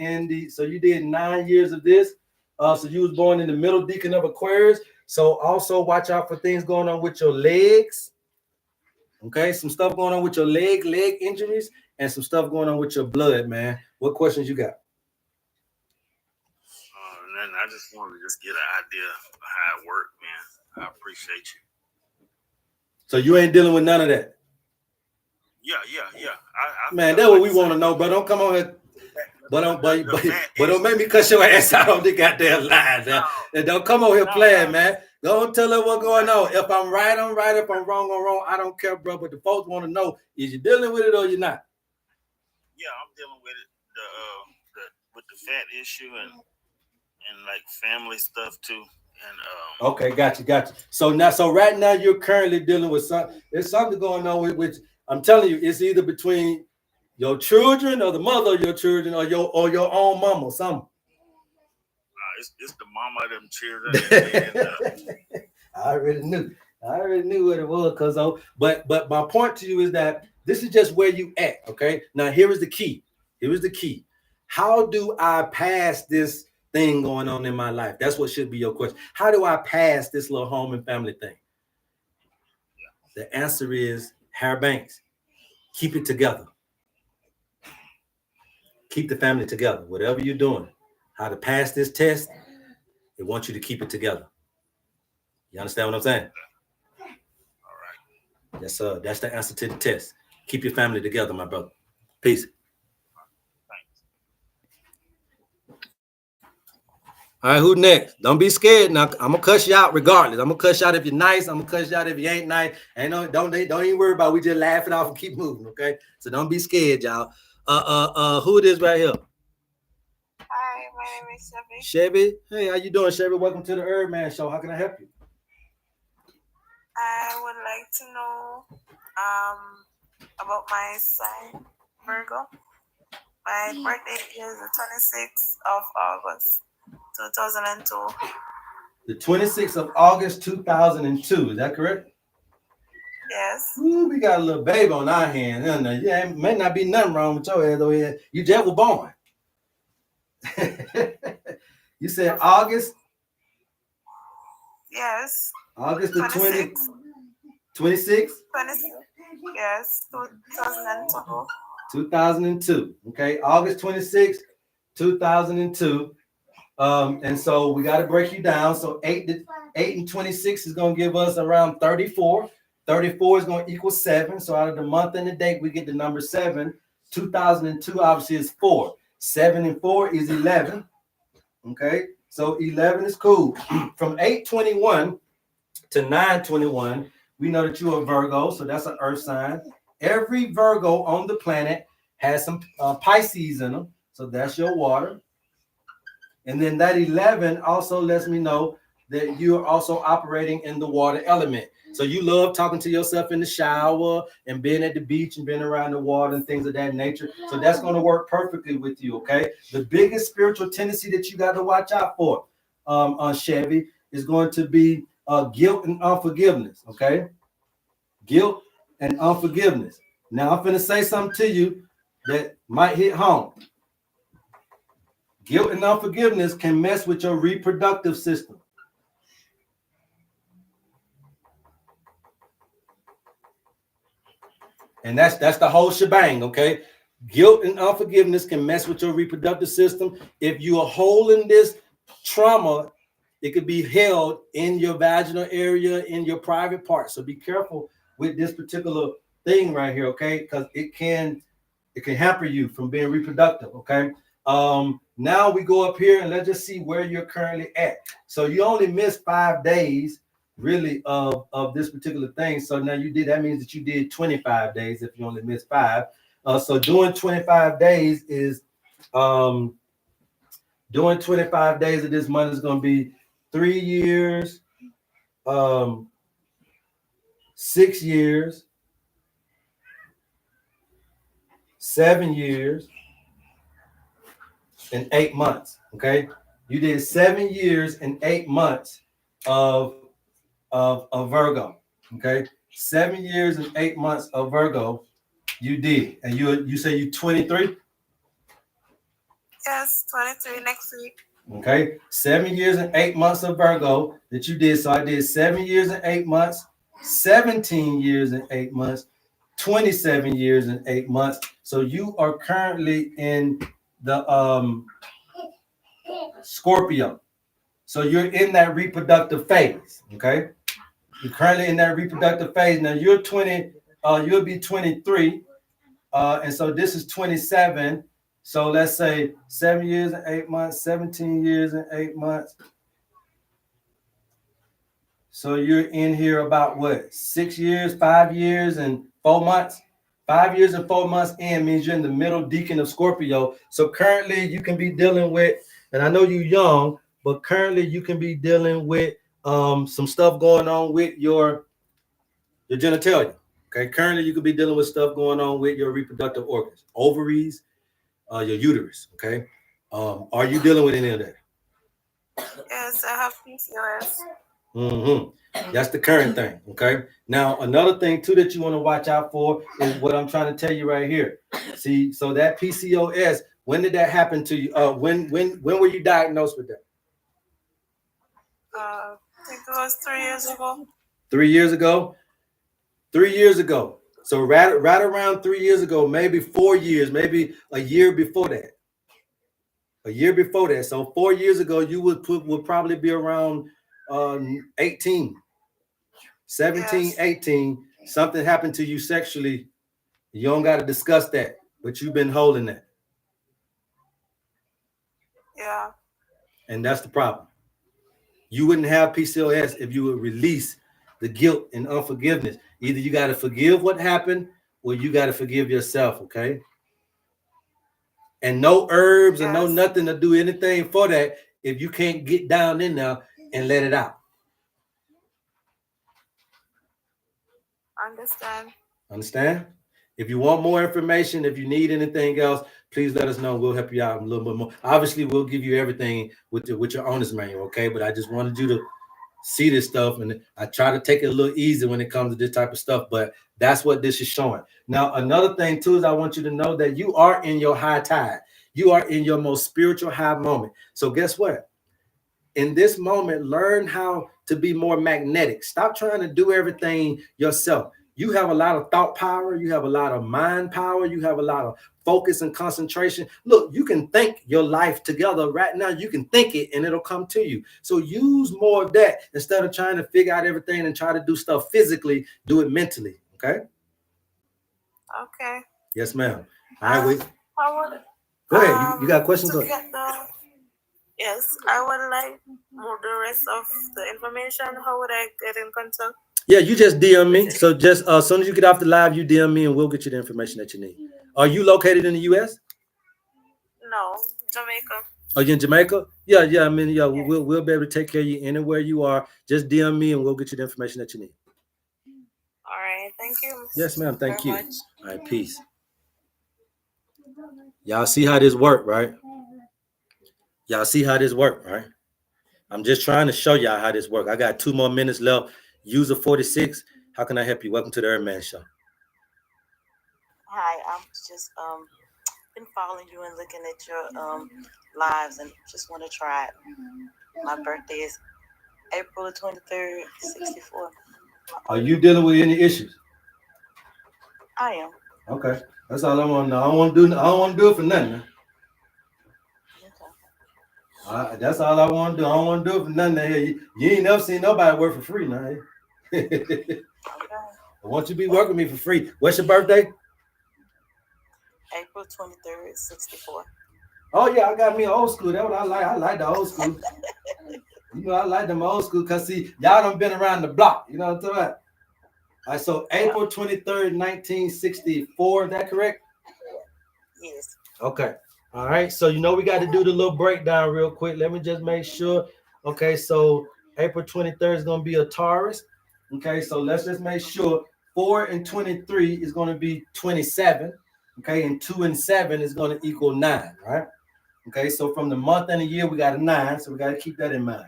so you did 9 years of this. So you was born in the middle deacon of Aquarius. So also watch out for things going on with your legs. Okay, some stuff going on with your leg injuries, and some stuff going on with your blood, man. What questions you got?
Nothing. I just wanted to just get an idea of how it worked, man. I appreciate you.
So you ain't dealing with none of that?
Yeah.
Man, that's what we want to know, bro. Don't come on here. But don't make me cut your ass out on the goddamn line, man. And don't come over here playing, man. Go and tell her what's going on. If I'm right, I'm right. If I'm wrong, I'm wrong. I don't care, bro. But the folks want to know: is you dealing with it or you're not?
Yeah, I'm dealing with it. With the fat issue and like family stuff too. And
okay, got you. So right now you're currently dealing with something. There's something going on with which I'm telling you, it's either between your children or the mother of your children or your own mama, something.
It's the mama of them children.
I already knew what it was, but my point to you is that this is just where you at. Okay. Now here is the key. How do I pass this thing going on in my life? That's what should be your question. How do I pass this little home and family thing? The answer is HerbMan. Keep it together. Keep the family together. Whatever you're doing, how to pass this test, they want you to keep it together. You understand what I'm saying?
All right.
That's the answer to the test. Keep your family together, my brother. Peace. All right, who next? Don't be scared. Now I'm gonna cuss you out regardless. I'm gonna cuss you out if you're nice. I'm gonna cuss you out if you ain't nice. Ain't no, don't even worry about it. We just laugh it off and keep moving, okay? So don't be scared, y'all. Who it is right here?
Hi, my name is Chevy.
Chevy. Hey, how you doing, Chevy? Welcome to the HerbMan Show. How can I help you?
I would like to know about my sign, Virgo. My birthday is the 26th of August, 2002.
The 26th of August, 2002. Is that correct?
Yes.
Ooh, we got a little baby on our hands. Yeah, may not be nothing wrong with your ass over here. You just were born. You said August?
Yes.
August the
26th.
26th?
26th. Yes, 2002.
2002. Okay, August 26th, 2002. And so we got to break you down. So 8 and 26 is going to give us around 34. 34 is going to equal 7. So out of the month and the date, we get the number 7. 2002 obviously is 4. 7 and 4 is 11. Okay, so 11 is cool. From 8/21 to 9/21, we know that you're a Virgo, so that's an earth sign. Every Virgo on the planet has some Pisces in them, so that's your water. And then that 11 also lets me know that you're also operating in the water element. So you love talking to yourself in the shower and being at the beach and being around the water and things of that nature. So that's going to work perfectly with you, okay? The biggest spiritual tendency that you got to watch out for, Chevy, is going to be guilt and unforgiveness, okay? Guilt and unforgiveness. Now, I'm going to say something to you that might hit home. Guilt and unforgiveness can mess with your reproductive system. And that's the whole shebang, okay? Guilt and unforgiveness can mess with your reproductive system. If you are holding this trauma, it could be held in your vaginal area, in your private part. So be careful with this particular thing right here, okay? Because it can hamper you from being reproductive, okay? Now we go up here and let's just see where you're currently at. So you only missed 5 days really of this particular thing. So now that means that you did 25 days if you only missed 5. So doing 25 days is doing 25 days of this month is going to be 3 years, 6 years, 7 years, and 8 months. Okay, you did 7 years and 8 months of Virgo. Okay, 7 years and 8 months of Virgo you did. And you say you 23?
Yes, 23 next week.
Okay, 7 years and 8 months of Virgo that you did. So I did 7 years and 8 months, 17 years and 8 months, 27 years and 8 months. So you are currently in the Scorpio. So you're in that reproductive phase. Okay, you're currently in that reproductive phase. Now you're 20. You'll be 23, and so this is 27. So let's say 7 years and 8 months, 17 years and 8 months. So you're in here about what? 6 years, 5 years, and 4 months. 5 years and 4 months in means you're in the middle decan of Scorpio. So currently you can be dealing with, and I know you're young, but currently you can be dealing with some stuff going on with your genitalia. Okay, currently you could be dealing with stuff going on with your reproductive organs, ovaries, your uterus. Okay, are you dealing with any of that?
Yes, I have PCOS.
Mm-hmm. That's the current thing. Okay. Now another thing too that you want to watch out for is what I'm trying to tell you right here. See, so that PCOS, When did that happen to you? When were you diagnosed with that?
I think it was 3 years ago.
3 years ago. 3 years ago. So right around 3 years ago, maybe 4 years, maybe a year before that. A year before that. So 4 years ago, you would probably be around 18, 17,
Yes.
18. Something happened to you sexually. You don't got to discuss that, but you've been holding that.
Yeah.
And that's the problem. You wouldn't have PCOS if you would release the guilt and unforgiveness. Either you got to forgive what happened or you got to forgive yourself, okay? And no herbs and no nothing to do anything for that if you can't get down in there and let it out. Understand? If you want more information, if you need anything else, please let us know. We'll help you out a little bit more. Obviously, we'll give you everything with your owner's manual, okay? But I just wanted you to see this stuff, and I try to take it a little easy when it comes to this type of stuff, but that's what this is showing. Now, another thing too is I want you to know that you are in your high tide. You are in your most spiritual high moment. So guess what? In this moment, learn how to be more magnetic. Stop trying to do everything yourself. You have a lot of thought power. You have a lot of mind power. You have a lot of focus and concentration. Look, you can think your life together right now. You can think it and it'll come to you. So use more of that instead of trying to figure out everything and try to do stuff physically. Do it mentally. Okay?
Okay.
Yes, ma'am. All right, wait.
Go
ahead. You got questions?
Yes, I would like the rest of the information. How would I get in contact?
Yeah, you just DM me. So just as soon as you get off the live, you DM me and we'll get you the information that you need. Are you located in the U.S.?
No, Jamaica.
Are you in Jamaica? Yeah. I mean, yeah, we'll be able to take care of you anywhere you are. Just DM me and we'll get you the information that you need.
All right. Thank you.
Yes, ma'am. Thank you. Much. All right, peace. Y'all see how this work, right? Y'all see how this work, right? I'm just trying to show y'all how this works. I got 2 more minutes left. User 46. How can I help you? Welcome to the HerbMan Show.
Hi, I'm just been following you and looking at your lives and just want to try it. My birthday is April 23rd, 64.
Are you dealing with any issues?
I am.
Okay. That's all I want to know. I don't want to do it for nothing. Okay. That's all I want to do. I don't want to do it for nothing. You ain't never seen nobody work for free now. Okay. I want you to be working with me for free. What's your birthday?
April 23rd, 64.
Oh, yeah, I got me an old school. That's what I like. I like the old school. I like them old school because, see, y'all done been around the block. You know what I'm talking about? All right, so April 23rd, 1964. Is that correct?
Yes.
Okay. All right. So, we got to do the little breakdown real quick. Let me just make sure. Okay, so April 23rd is going to be a Taurus. Okay, so let's just make sure 4 and 23 is going to be 27. Okay, and 2 and 7 is going to equal 9, right? Okay, so from the month and the year, we got a 9, so we got to keep that in mind.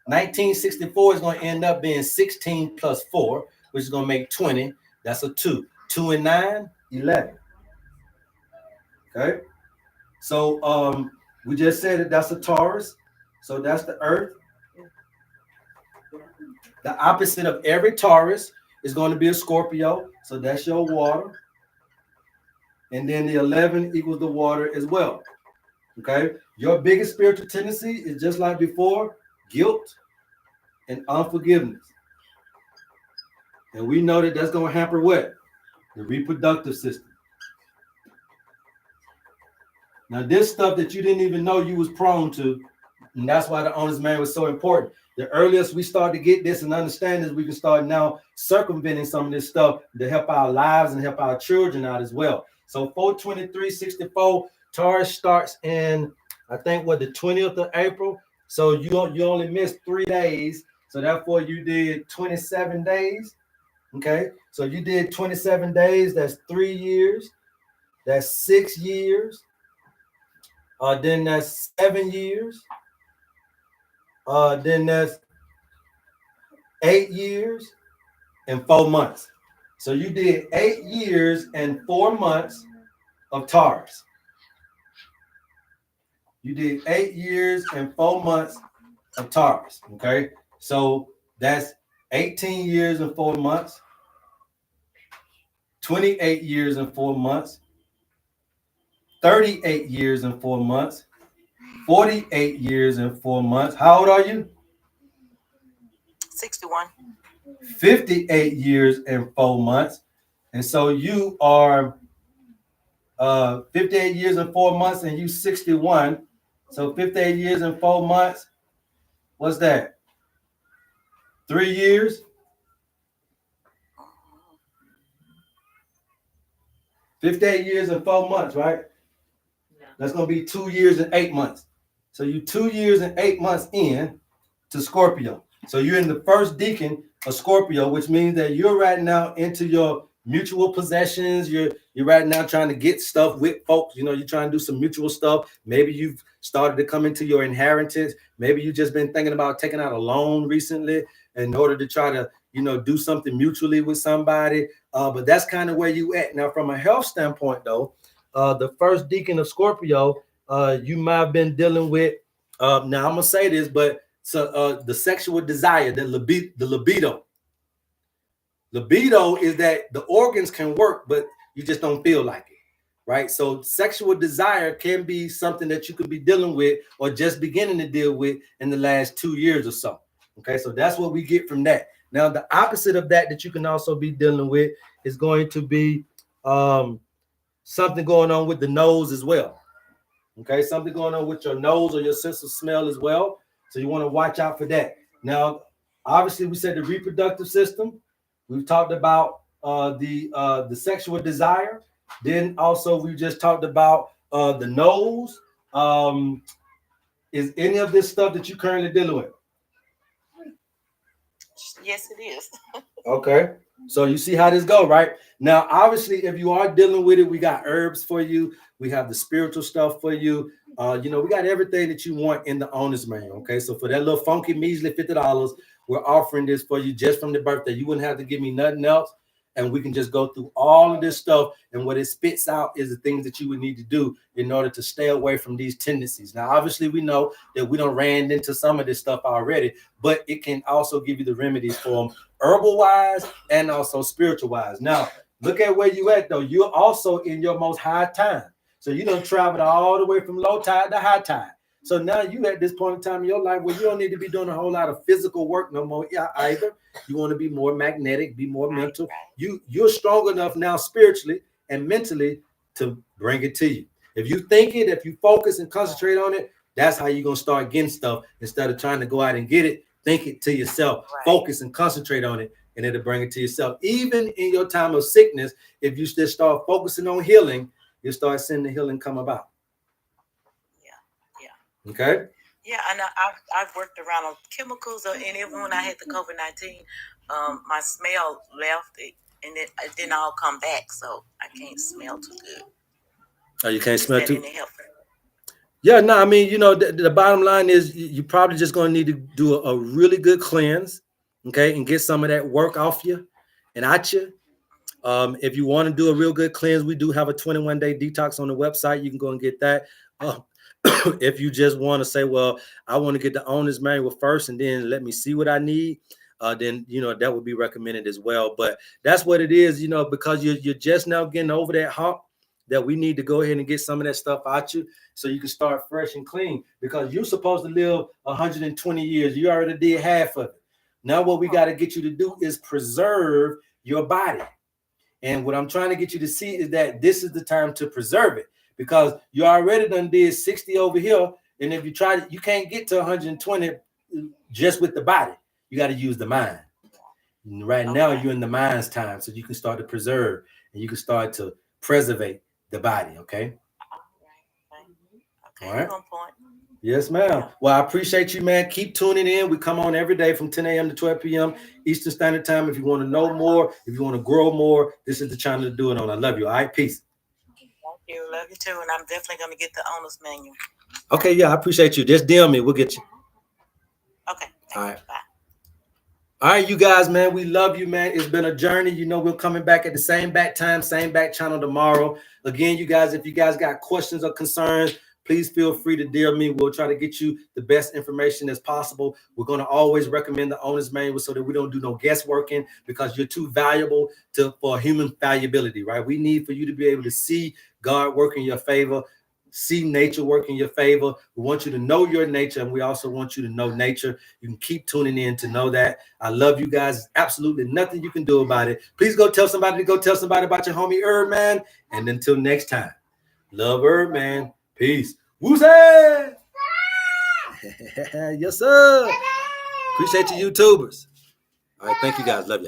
1964 is going to end up being 16 plus 4, which is going to make 20. That's a 2. 2 and 9, 11. Okay, so we just said that that's a Taurus, so that's the Earth. The opposite of every Taurus is going to be a Scorpio, so that's your water. And then the 11 equals the water as well. Okay, your biggest spiritual tendency is just like before, guilt and unforgiveness. And we know that that's going to hamper what? The reproductive system. Now, this stuff that you didn't even know you was prone to, and that's why the owner's manual was so important. The earliest we start to get this and understand this, we can start now circumventing some of this stuff to help our lives and help our children out as well. So 4/23/64, Taurus starts in, I think, the 20th of April. So you only missed 3 days. So therefore you did 27 days. Okay. So you did 27 days. That's 3 years. That's 6 years. Then that's 7 years. Then that's 8 years and 4 months. So you did 8 years and 4 months of Taurus. You did 8 years and 4 months of Taurus. Okay, so that's 18 years and 4 months, 28 years and 4 months, 38 years and 4 months, 48 years and 4 months. How old are you?
61.
58 years and 4 months. And so you are 58 years and 4 months and you 61. So 58 years and 4 months. What's that? 3 years? 58 years and 4 months, right? That's going to be 2 years and 8 months. So you 2 years and 8 months in to Scorpio. So you're in the first decan of Scorpio, which means that you're right now into your mutual possessions. You're right now trying to get stuff with folks. You know, you're trying to do some mutual stuff. Maybe you've started to come into your inheritance. Maybe you've just been thinking about taking out a loan recently in order to try to, you know, do something mutually with somebody. But that's kind of where you at. Now, from a health standpoint, though, the first decan of Scorpio, you might have been dealing with, now I'm going to say this, but so the sexual desire, the libido. Libido is that the organs can work, but you just don't feel like it, right? So sexual desire can be something that you could be dealing with or just beginning to deal with in the last 2 years or so. Okay, so that's what we get from that. Now, the opposite of that you can also be dealing with is going to be something going on with the nose as well. Okay, something going on with your nose or your sense of smell as well. So you want to watch out for that. Now, obviously, we said the reproductive system. We've talked about the sexual desire. Then also we just talked about the nose. Is any of this stuff that you currently dealing with?
Yes, it is.
Okay. So you see how this go, right? Now, obviously, if you are dealing with it, we got herbs for you. We have the spiritual stuff for you. You know, we got everything that you want in the owner's manual. Okay. So for that little funky measly $50, we're offering this for you just from the birthday. You wouldn't have to give me nothing else. And we can just go through all of this stuff. And what it spits out is the things that you would need to do in order to stay away from these tendencies. Now, obviously, we know that we don't ran into some of this stuff already, but it can also give you the remedies for them herbal wise and also spiritual wise. Now, look at where you at, though. You're also in your most high time. So you don't travel all the way from low tide to high tide. So now you at this point in time in your life where you don't need to be doing a whole lot of physical work no more either. You want to be more magnetic, be more mental. You're strong enough now spiritually and mentally to bring it to you. If you think it, if you focus and concentrate on it, that's how you're going to start getting stuff instead of trying to go out and get it. Think it to yourself, focus and concentrate on it, and it'll bring it to yourself. Even in your time of sickness, if you just start focusing on healing, you'll start seeing the healing come about. Okay.
Yeah, and I've worked around on chemicals, or even when I had the COVID-19, my smell left, and it didn't all come back, so I can't smell too good.
Oh, you can't smell too? Yeah, no, I mean, you know, the bottom line is you're probably just going to need to do a really good cleanse, okay, and get some of that work off you and at you. If you want to do a real good cleanse, we do have a 21-day detox on the website. You can go and get that. If you just want to say, well, I want to get the owner's manual first and then let me see what I need, then, you know, that would be recommended as well. But that's what it is, you know, because you're just now getting over that hump that we need to go ahead and get some of that stuff out you so you can start fresh and clean, because you're supposed to live 120 years. You already did half of it. Now what we got to get you to do is preserve your body. And what I'm trying to get you to see is that this is the time to preserve it, because you already done did 60 over here. And if you try to, you can't get to 120 just with the body. You got to use the mind. And right now you're in the mind's time, so you can start to preserve and you can start to preserve the body. Okay.
All right. Point.
Yes, ma'am. Well, I appreciate you, man. Keep tuning in. We come on every day from 10 a.m. to 12 p.m. Eastern Standard Time. If you want to know more, if you want to grow more, this is the channel to do it on. I love you. All right. Peace.
Thank you. Love you too. And I'm definitely going to get the owner's manual.
Okay. Yeah, I appreciate you. Just DM me. We'll get you.
Okay.
All right. Bye. All right, you guys, man. We love you, man. It's been a journey. You know, we're coming back at the same back time, same back channel tomorrow. Again, you guys, if you guys got questions or concerns, please feel free to DM me. We'll try to get you the best information as possible. We're going to always recommend the owner's manual so that we don't do no guessworking, because you're too valuable for human fallibility, right? We need for you to be able to see God work in your favor, see nature work in your favor. We want you to know your nature, and we also want you to know nature. You can keep tuning in to know that. I love you guys. There's absolutely nothing you can do about it. Please go tell somebody about your homie HerbMan. And until next time, love HerbMan. Peace. Woozay! Yes, sir. Appreciate you, YouTubers. All right, thank you guys. Love you.